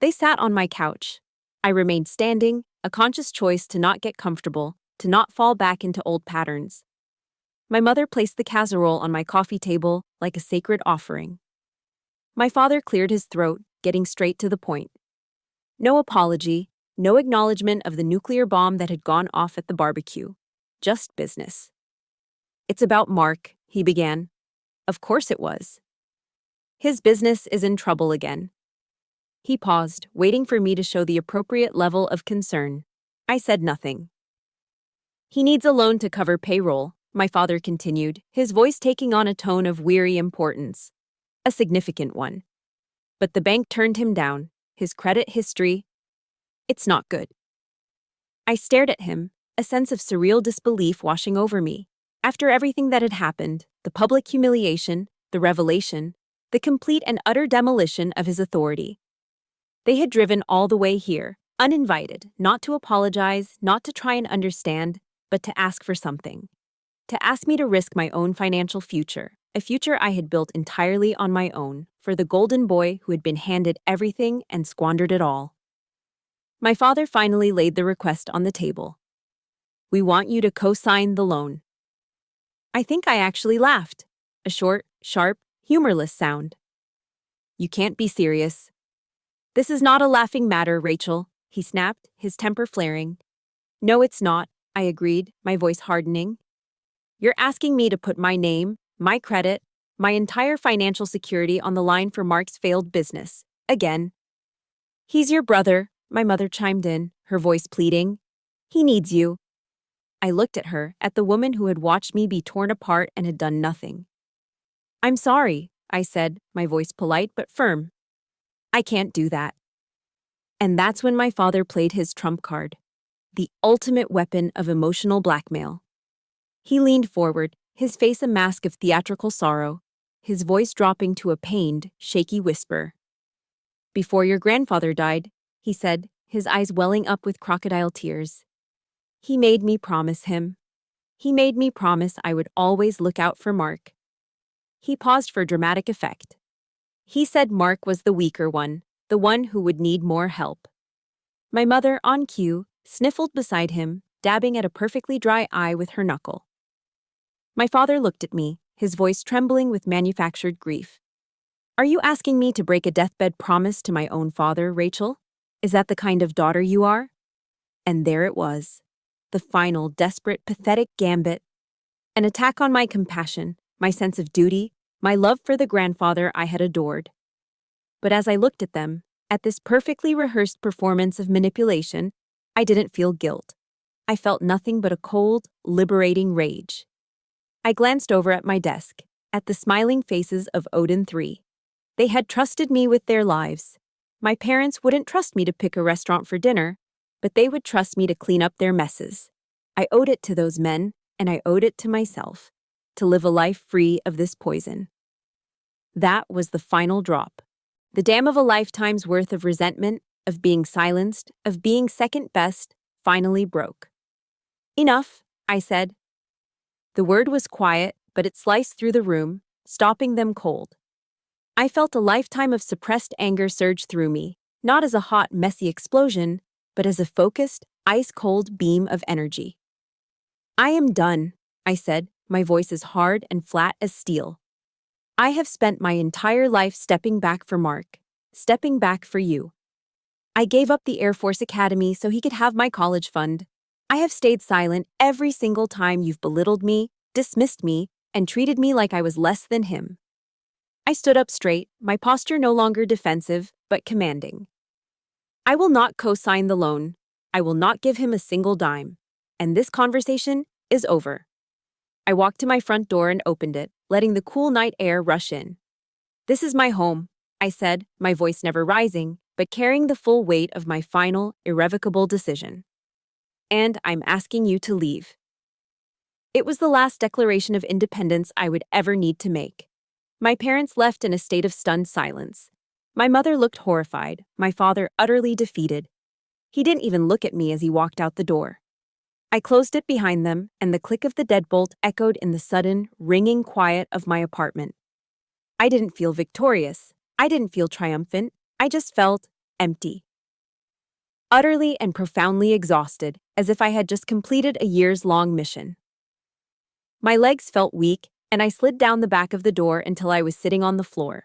They sat on my couch. I remained standing, a conscious choice to not get comfortable, to not fall back into old patterns. My mother placed the casserole on my coffee table like a sacred offering. My father cleared his throat, getting straight to the point. No apology, no acknowledgement of the nuclear bomb that had gone off at the barbecue. Just business. It's about Mark, he began. Of course it was. His business is in trouble again. He paused, waiting for me to show the appropriate level of concern. I said nothing. He needs a loan to cover payroll, my father continued, his voice taking on a tone of weary importance. A significant one. But the bank turned him down, his credit history. It's not good. I stared at him, a sense of surreal disbelief washing over me. After everything that had happened, the public humiliation, the revelation, the complete and utter demolition of his authority. They had driven all the way here, uninvited, not to apologize, not to try and understand, but to ask for something. To ask me to risk my own financial future, a future I had built entirely on my own, for the golden boy who had been handed everything and squandered it all. My father finally laid the request on the table. We want you to co-sign the loan. I think I actually laughed. A short, sharp, humorless sound. You can't be serious. This is not a laughing matter, Rachel, he snapped, his temper flaring. No, it's not, I agreed, my voice hardening. You're asking me to put my name, my credit, my entire financial security on the line for Mark's failed business. Again. He's your brother, my mother chimed in, her voice pleading. He needs you. I looked at her, at the woman who had watched me be torn apart and had done nothing. I'm sorry, I said, my voice polite but firm. I can't do that. And that's when my father played his trump card, the ultimate weapon of emotional blackmail. He leaned forward, his face a mask of theatrical sorrow, his voice dropping to a pained, shaky whisper. Before your grandfather died, he said, his eyes welling up with crocodile tears. He made me promise him. He made me promise I would always look out for Mark. He paused for dramatic effect. He said Mark was the weaker one, the one who would need more help. My mother, on cue, sniffled beside him, dabbing at a perfectly dry eye with her knuckle. My father looked at me, his voice trembling with manufactured grief. Are you asking me to break a deathbed promise to my own father, Rachel? Is that the kind of daughter you are? And there it was. The final, desperate, pathetic gambit. An attack on my compassion, my sense of duty, my love for the grandfather I had adored. But as I looked at them, at this perfectly rehearsed performance of manipulation, I didn't feel guilt. I felt nothing but a cold, liberating rage. I glanced over at my desk, at the smiling faces of Odin 3. They had trusted me with their lives. My parents wouldn't trust me to pick a restaurant for dinner, but they would trust me to clean up their messes. I owed it to those men, and I owed it to myself, to live a life free of this poison. That was the final drop. The dam of a lifetime's worth of resentment, of being silenced, of being second best, finally broke. Enough, I said. The word was quiet, but it sliced through the room, stopping them cold. I felt a lifetime of suppressed anger surge through me, not as a hot, messy explosion, but as a focused, ice-cold beam of energy. I am done, I said, my voice as hard and flat as steel. I have spent my entire life stepping back for Mark, stepping back for you. I gave up the Air Force Academy so he could have my college fund. I have stayed silent every single time you've belittled me, dismissed me, and treated me like I was less than him. I stood up straight, my posture no longer defensive, but commanding. I will not co-sign the loan. I will not give him a single dime. And this conversation is over. I walked to my front door and opened it, letting the cool night air rush in. This is my home, I said, my voice never rising, but carrying the full weight of my final, irrevocable decision. And I'm asking you to leave. It was the last declaration of independence I would ever need to make. My parents left in a state of stunned silence. My mother looked horrified, my father utterly defeated. He didn't even look at me as he walked out the door. I closed it behind them, and the click of the deadbolt echoed in the sudden, ringing quiet of my apartment. I didn't feel victorious. I didn't feel triumphant. I just felt empty. Utterly and profoundly exhausted, as if I had just completed a years-long mission. My legs felt weak, and I slid down the back of the door until I was sitting on the floor.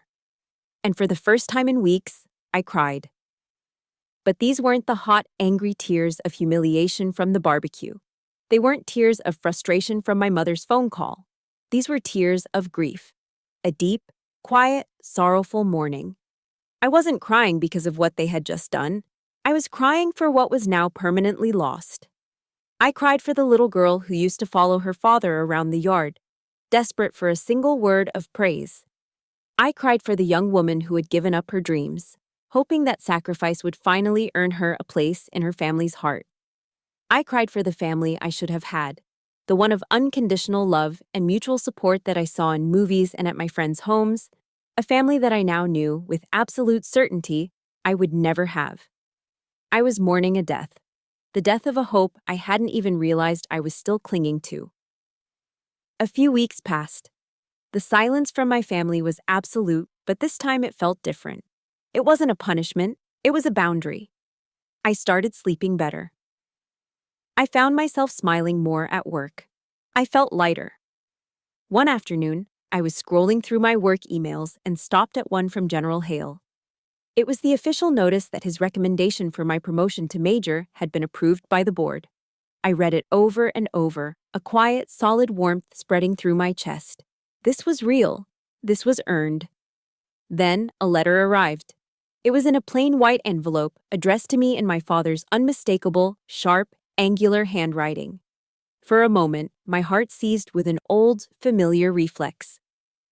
And for the first time in weeks, I cried. But these weren't the hot, angry tears of humiliation from the barbecue. They weren't tears of frustration from my mother's phone call. These were tears of grief. A deep, quiet, sorrowful mourning. I wasn't crying because of what they had just done. I was crying for what was now permanently lost. I cried for the little girl who used to follow her father around the yard, desperate for a single word of praise. I cried for the young woman who had given up her dreams, hoping that sacrifice would finally earn her a place in her family's heart. I cried for the family I should have had, the one of unconditional love and mutual support that I saw in movies and at my friends' homes, a family that I now knew with absolute certainty I would never have. I was mourning a death, the death of a hope I hadn't even realized I was still clinging to. A few weeks passed. The silence from my family was absolute, but this time it felt different. It wasn't a punishment, it was a boundary. I started sleeping better. I found myself smiling more at work. I felt lighter. One afternoon, I was scrolling through my work emails and stopped at one from General Hale. It was the official notice that his recommendation for my promotion to major had been approved by the board. I read it over and over, a quiet, solid warmth spreading through my chest. This was real. This was earned. Then a letter arrived. It was in a plain white envelope, addressed to me in my father's unmistakable, sharp, angular handwriting. For a moment, my heart seized with an old, familiar reflex.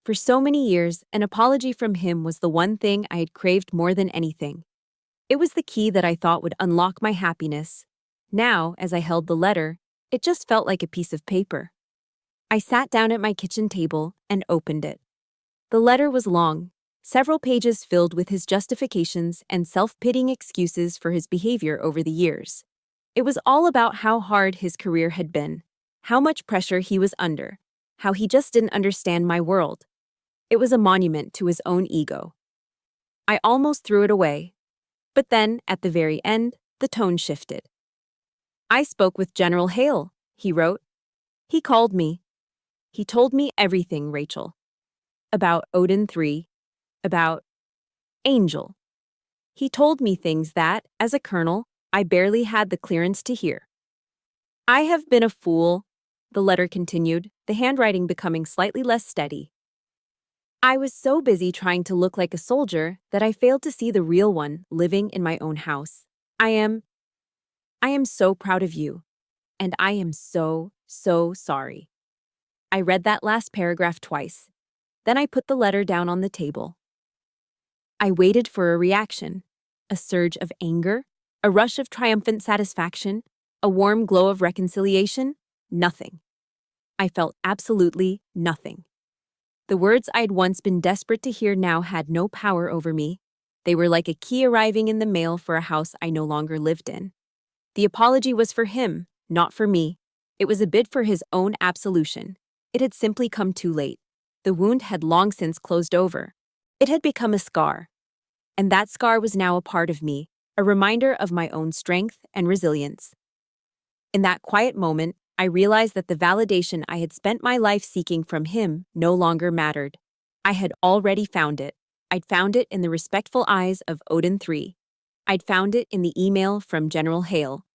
For so many years, an apology from him was the one thing I had craved more than anything. It was the key that I thought would unlock my happiness. Now, as I held the letter, it just felt like a piece of paper. I sat down at my kitchen table and opened it. The letter was long, several pages filled with his justifications and self-pitying excuses for his behavior over the years. It was all about how hard his career had been, how much pressure he was under, how he just didn't understand my world. It was a monument to his own ego. I almost threw it away. But then, at the very end, the tone shifted. "I spoke with General Hale," he wrote. "He called me. He told me everything, Rachel. About Odin 3, about Angel. He told me things that, as a colonel, I barely had the clearance to hear. I have been a fool," the letter continued, the handwriting becoming slightly less steady. "I was so busy trying to look like a soldier that I failed to see the real one living in my own house. I am so proud of you, and I am so, so sorry." I read that last paragraph twice. Then I put the letter down on the table. I waited for a reaction, a surge of anger, a rush of triumphant satisfaction, a warm glow of reconciliation. Nothing. I felt absolutely nothing. The words I'd once been desperate to hear now had no power over me. They were like a key arriving in the mail for a house I no longer lived in. The apology was for him, not for me. It was a bid for his own absolution. It had simply come too late. The wound had long since closed over. It had become a scar. And that scar was now a part of me, a reminder of my own strength and resilience. In that quiet moment, I realized that the validation I had spent my life seeking from him no longer mattered. I had already found it. I'd found it in the respectful eyes of Odin 3. I'd found it in the email from General Hale.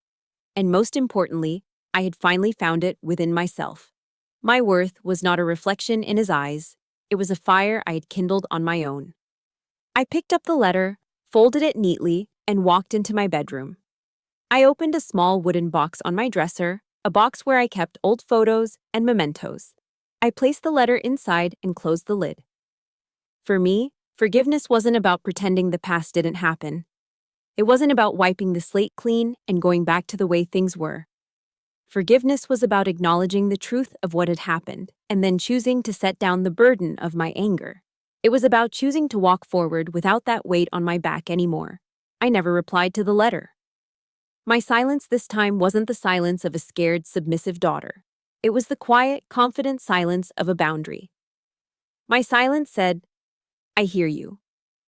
And most importantly, I had finally found it within myself. My worth was not a reflection in his eyes. It was a fire I had kindled on my own. I picked up the letter, folded it neatly, and walked into my bedroom. I opened a small wooden box on my dresser, a box where I kept old photos and mementos. I placed the letter inside and closed the lid. For me, forgiveness wasn't about pretending the past didn't happen. It wasn't about wiping the slate clean and going back to the way things were. Forgiveness was about acknowledging the truth of what had happened and then choosing to set down the burden of my anger. It was about choosing to walk forward without that weight on my back anymore. I never replied to the letter. My silence this time wasn't the silence of a scared, submissive daughter. It was the quiet, confident silence of a boundary. My silence said, "I hear you.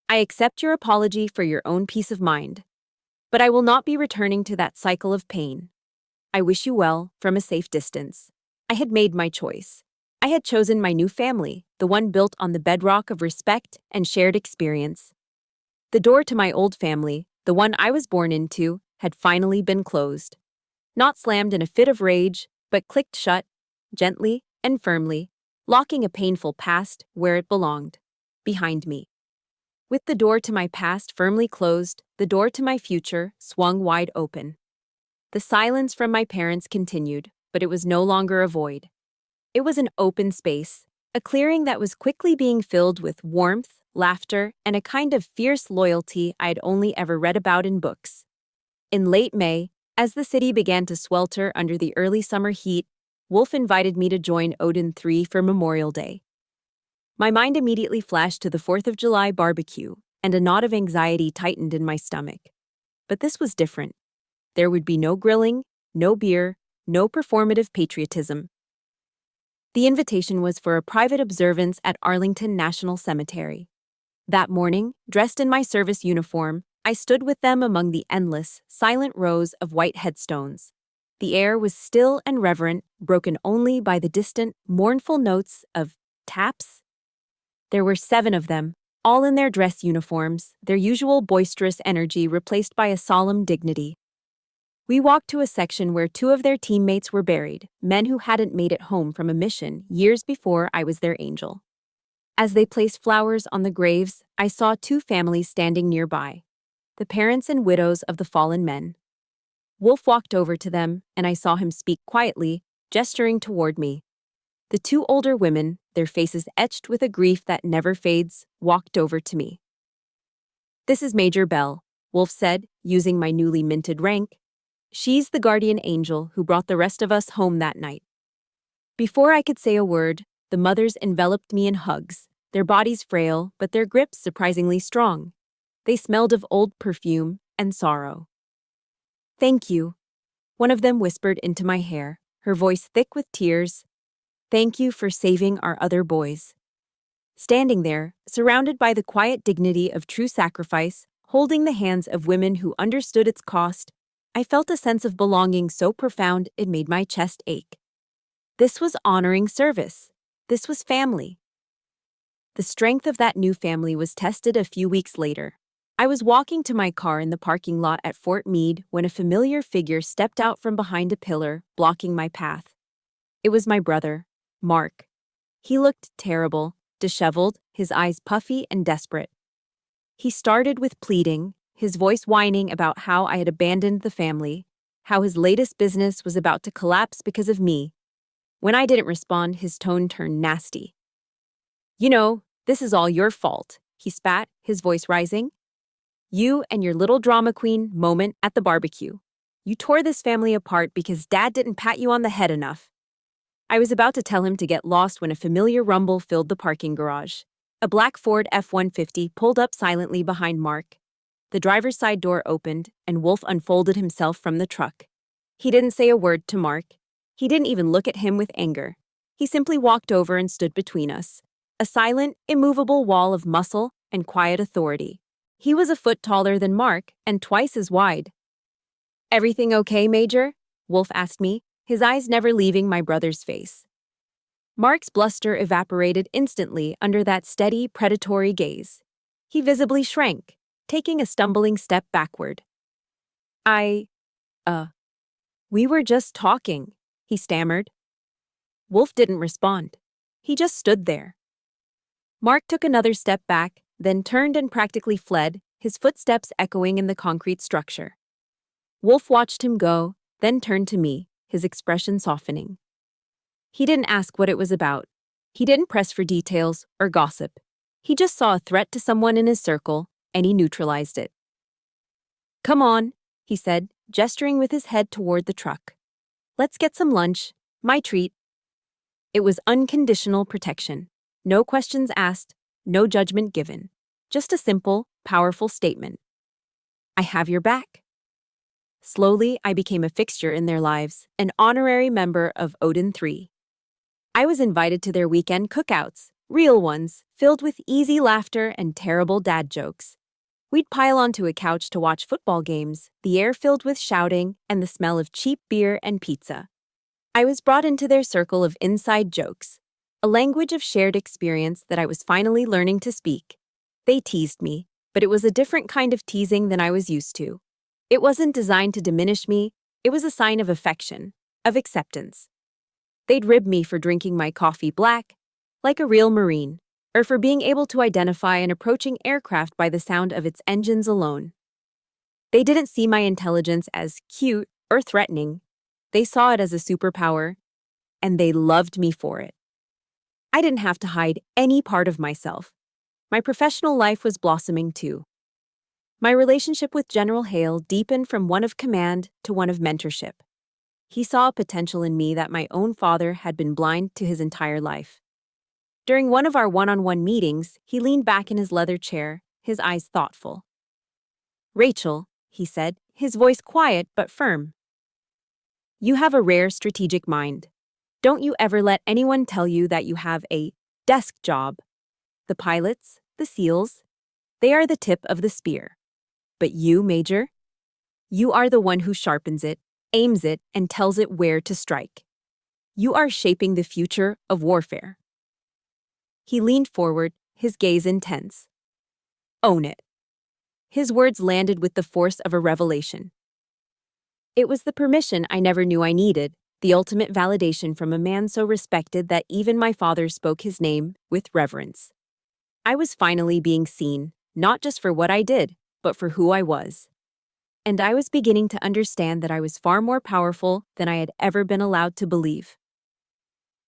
I accept your apology for your own peace of mind. But I will not be returning to that cycle of pain. I wish you well from a safe distance." I had made my choice. I had chosen my new family, the one built on the bedrock of respect and shared experience. The door to my old family, the one I was born into, had finally been closed. Not slammed in a fit of rage, but clicked shut, gently and firmly, locking a painful past where it belonged, behind me. With the door to my past firmly closed, the door to my future swung wide open. The silence from my parents continued, but it was no longer a void. It was an open space, a clearing that was quickly being filled with warmth, laughter, and a kind of fierce loyalty I'd only ever read about in books. In late May, as the city began to swelter under the early summer heat, Wolf invited me to join Odin 3 for Memorial Day. My mind immediately flashed to the 4th of July barbecue, and a knot of anxiety tightened in my stomach. But this was different. There would be no grilling, no beer, no performative patriotism. The invitation was for a private observance at Arlington National Cemetery. That morning, dressed in my service uniform, I stood with them among the endless, silent rows of white headstones. The air was still and reverent, broken only by the distant, mournful notes of taps. There were 7 of them, all in their dress uniforms, their usual boisterous energy replaced by a solemn dignity. We walked to a section where 2 of their teammates were buried, men who hadn't made it home from a mission years before I was their angel. As they placed flowers on the graves, I saw 2 families standing nearby, the parents and widows of the fallen men. Wolf walked over to them, and I saw him speak quietly, gesturing toward me. The 2 older women, their faces etched with a grief that never fades, walked over to me. "This is Major Bell," Wolf said, using my newly minted rank. "She's the guardian angel who brought the rest of us home that night." Before I could say a word, the mothers enveloped me in hugs, their bodies frail, but their grips surprisingly strong. They smelled of old perfume and sorrow. "Thank you," one of them whispered into my hair, her voice thick with tears. "Thank you for saving our other boys." Standing there, surrounded by the quiet dignity of true sacrifice, holding the hands of women who understood its cost, I felt a sense of belonging so profound it made my chest ache. This was honoring service. This was family. The strength of that new family was tested a few weeks later. I was walking to my car in the parking lot at Fort Meade when a familiar figure stepped out from behind a pillar, blocking my path. It was my brother, Mark. He looked terrible, disheveled, his eyes puffy and desperate. He started with pleading, his voice whining about how I had abandoned the family, how his latest business was about to collapse because of me. When I didn't respond, his tone turned nasty. "You know, this is all your fault," he spat, his voice rising. "You and your little drama queen moment at the barbecue. You tore this family apart because Dad didn't pat you on the head enough." I was about to tell him to get lost when a familiar rumble filled the parking garage. A black Ford F-150 pulled up silently behind Mark. The driver's side door opened, and Wolf unfolded himself from the truck. He didn't say a word to Mark. He didn't even look at him with anger. He simply walked over and stood between us, a silent, immovable wall of muscle and quiet authority. He was a foot taller than Mark and twice as wide. "Everything okay, Major?" Wolf asked me, his eyes never leaving my brother's face. Mark's bluster evaporated instantly under that steady, predatory gaze. He visibly shrank, taking a stumbling step backward. We were just talking," he stammered. Wolf didn't respond. He just stood there. Mark took another step back, then turned and practically fled, his footsteps echoing in the concrete structure. Wolf watched him go, then turned to me, his expression softening. He didn't ask what it was about. He didn't press for details or gossip. He just saw a threat to someone in his circle, and he neutralized it. "Come on," he said, gesturing with his head toward the truck. "Let's get some lunch. My treat." It was unconditional protection. No questions asked, no judgment given. Just a simple, powerful statement. "I have your back." Slowly, I became a fixture in their lives, an honorary member of Odin 3. I was invited to their weekend cookouts, real ones, filled with easy laughter and terrible dad jokes. We'd pile onto a couch to watch football games, the air filled with shouting and the smell of cheap beer and pizza. I was brought into their circle of inside jokes, a language of shared experience that I was finally learning to speak. They teased me, but it was a different kind of teasing than I was used to. It wasn't designed to diminish me, it was a sign of affection, of acceptance. They'd rib me for drinking my coffee black, like a real Marine, or for being able to identify an approaching aircraft by the sound of its engines alone. They didn't see my intelligence as cute or threatening. They saw it as a superpower, and they loved me for it. I didn't have to hide any part of myself. My professional life was blossoming too. My relationship with General Hale deepened from one of command to one of mentorship. He saw a potential in me that my own father had been blind to his entire life. During one of our one-on-one meetings, he leaned back in his leather chair, his eyes thoughtful. "Rachel," he said, his voice quiet but firm. "You have a rare strategic mind. Don't you ever let anyone tell you that you have a desk job. The pilots, the SEALs, they are the tip of the spear. But you, Major, you are the one who sharpens it, aims it, and tells it where to strike. You are shaping the future of warfare. He leaned forward, his gaze intense. Own it. His words landed with the force of a revelation. It was the permission I never knew I needed, the ultimate validation from a man so respected that even my father spoke his name with reverence. I was finally being seen, not just for what I did, but for who I was. And I was beginning to understand that I was far more powerful than I had ever been allowed to believe.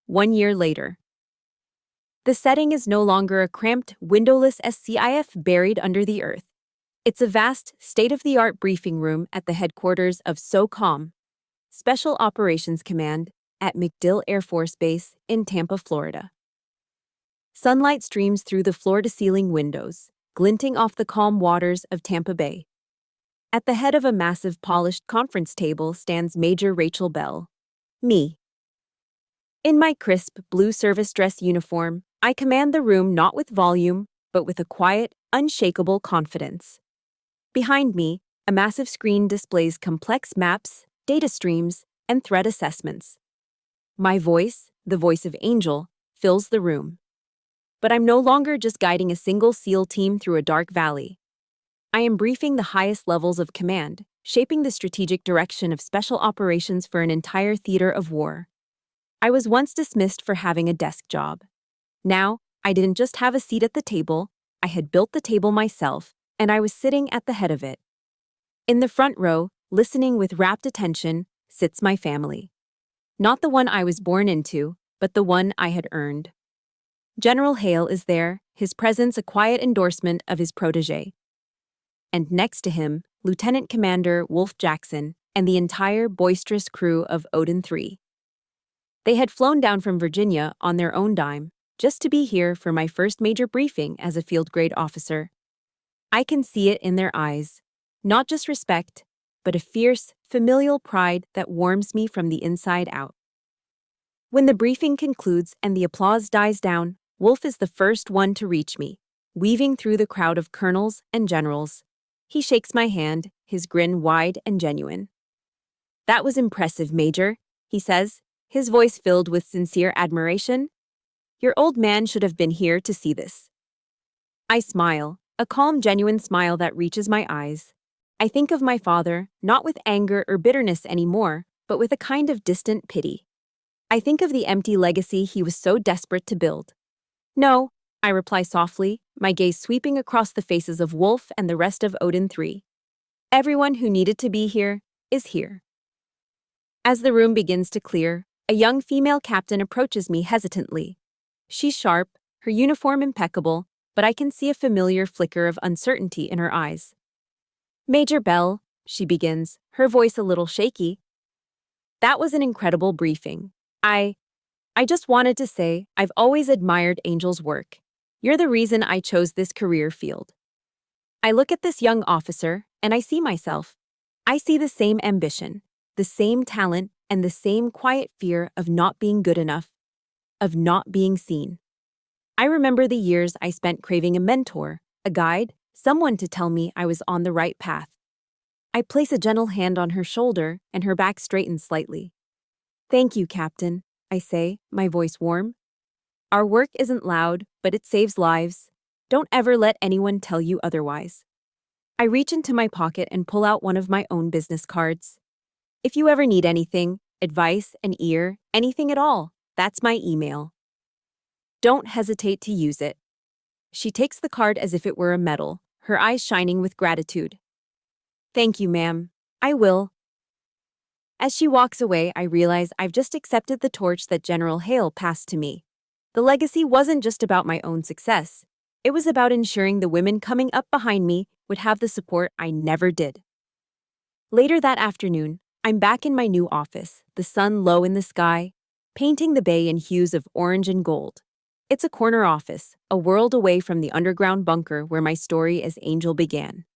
1 year later. The setting is no longer a cramped, windowless SCIF buried under the earth. It's a vast, state-of-the-art briefing room at the headquarters of SOCOM, Special Operations Command, at MacDill Air Force Base in Tampa, Florida. Sunlight streams through the floor-to-ceiling windows, glinting off the calm waters of Tampa Bay. At the head of a massive polished conference table stands Major Rachel Bell. Me. In my crisp, blue service dress uniform, I command the room not with volume, but with a quiet, unshakable confidence. Behind me, a massive screen displays complex maps, data streams, and threat assessments. My voice, the voice of Angel, fills the room. But I'm no longer just guiding a single SEAL team through a dark valley. I am briefing the highest levels of command, shaping the strategic direction of special operations for an entire theater of war. I was once dismissed for having a desk job. Now, I didn't just have a seat at the table, I had built the table myself, and I was sitting at the head of it. In the front row, listening with rapt attention, sits my family. Not the one I was born into, but the one I had earned. General Hale is there, his presence a quiet endorsement of his protégé. And next to him, Lieutenant Commander Wolf Jackson and the entire boisterous crew of Odin 3. They had flown down from Virginia on their own dime, just to be here for my first major briefing as a field-grade officer. I can see it in their eyes, not just respect, but a fierce, familial pride that warms me from the inside out. When the briefing concludes and the applause dies down, Wolf is the first one to reach me, weaving through the crowd of colonels and generals. He shakes my hand, his grin wide and genuine. "That was impressive, Major," he says, his voice filled with sincere admiration. "Your old man should have been here to see this." I smile, a calm, genuine smile that reaches my eyes. I think of my father, not with anger or bitterness anymore, but with a kind of distant pity. I think of the empty legacy he was so desperate to build. "No," I reply softly, my gaze sweeping across the faces of Wolf and the rest of Odin 3. "Everyone who needed to be here is here." As the room begins to clear, a young female captain approaches me hesitantly. She's sharp, her uniform impeccable, but I can see a familiar flicker of uncertainty in her eyes. "Major Bell," she begins, her voice a little shaky. "That was an incredible briefing. I just wanted to say I've always admired Angel's work. You're the reason I chose this career field." I look at this young officer, and I see myself. I see the same ambition, the same talent, and the same quiet fear of not being good enough, of not being seen. I remember the years I spent craving a mentor, a guide, someone to tell me I was on the right path. I place a gentle hand on her shoulder, and her back straightens slightly. "Thank you, Captain," I say, my voice warm. "Our work isn't loud, but it saves lives. Don't ever let anyone tell you otherwise." I reach into my pocket and pull out one of my own business cards. "If you ever need anything, advice, an ear, anything at all, that's my email. Don't hesitate to use it." She takes the card as if it were a medal, her eyes shining with gratitude. "Thank you, ma'am. I will." As she walks away, I realize I've just accepted the torch that General Hale passed to me. The legacy wasn't just about my own success. It was about ensuring the women coming up behind me would have the support I never did. Later that afternoon, I'm back in my new office, the sun low in the sky, painting the bay in hues of orange and gold. It's a corner office, a world away from the underground bunker where my story as Angel began.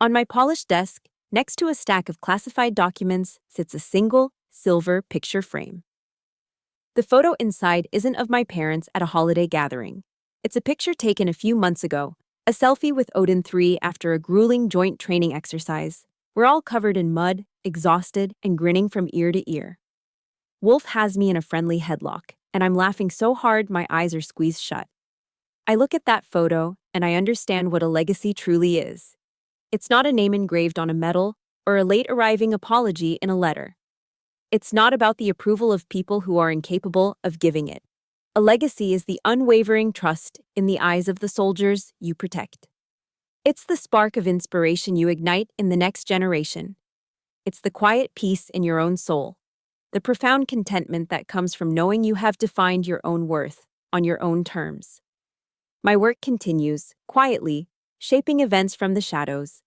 On my polished desk, next to a stack of classified documents, sits a single, silver picture frame. The photo inside isn't of my parents at a holiday gathering. It's a picture taken a few months ago, a selfie with Odin 3 after a grueling joint training exercise. We're all covered in mud, exhausted and grinning from ear to ear. Wolf has me in a friendly headlock, and I'm laughing so hard my eyes are squeezed shut. I look at that photo, and I understand what a legacy truly is. It's not a name engraved on a medal or a late arriving apology in a letter. It's not about the approval of people who are incapable of giving it. A legacy is the unwavering trust in the eyes of the soldiers you protect. It's the spark of inspiration you ignite in the next generation. It's the quiet peace in your own soul, the profound contentment that comes from knowing you have defined your own worth on your own terms. My work continues, quietly, shaping events from the shadows.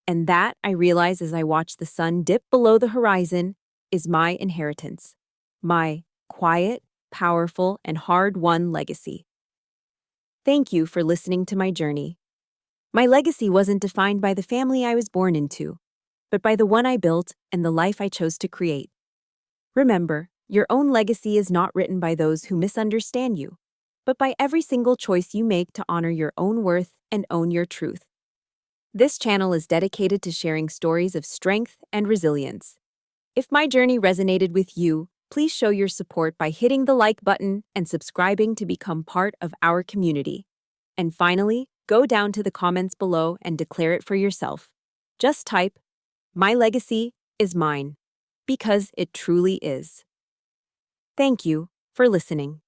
And that, I realize as I watch the sun dip below the horizon, is my inheritance. My quiet, powerful, and hard-won legacy. Thank you for listening to my journey. My legacy wasn't defined by the family I was born into, but by the one I built and the life I chose to create. Remember, your own legacy is not written by those who misunderstand you, but by every single choice you make to honor your own worth and own your truth. This channel is dedicated to sharing stories of strength and resilience. If my journey resonated with you, please show your support by hitting the like button and subscribing to become part of our community. And finally, go down to the comments below and declare it for yourself. Just type, "My legacy is mine," because it truly is. Thank you for listening.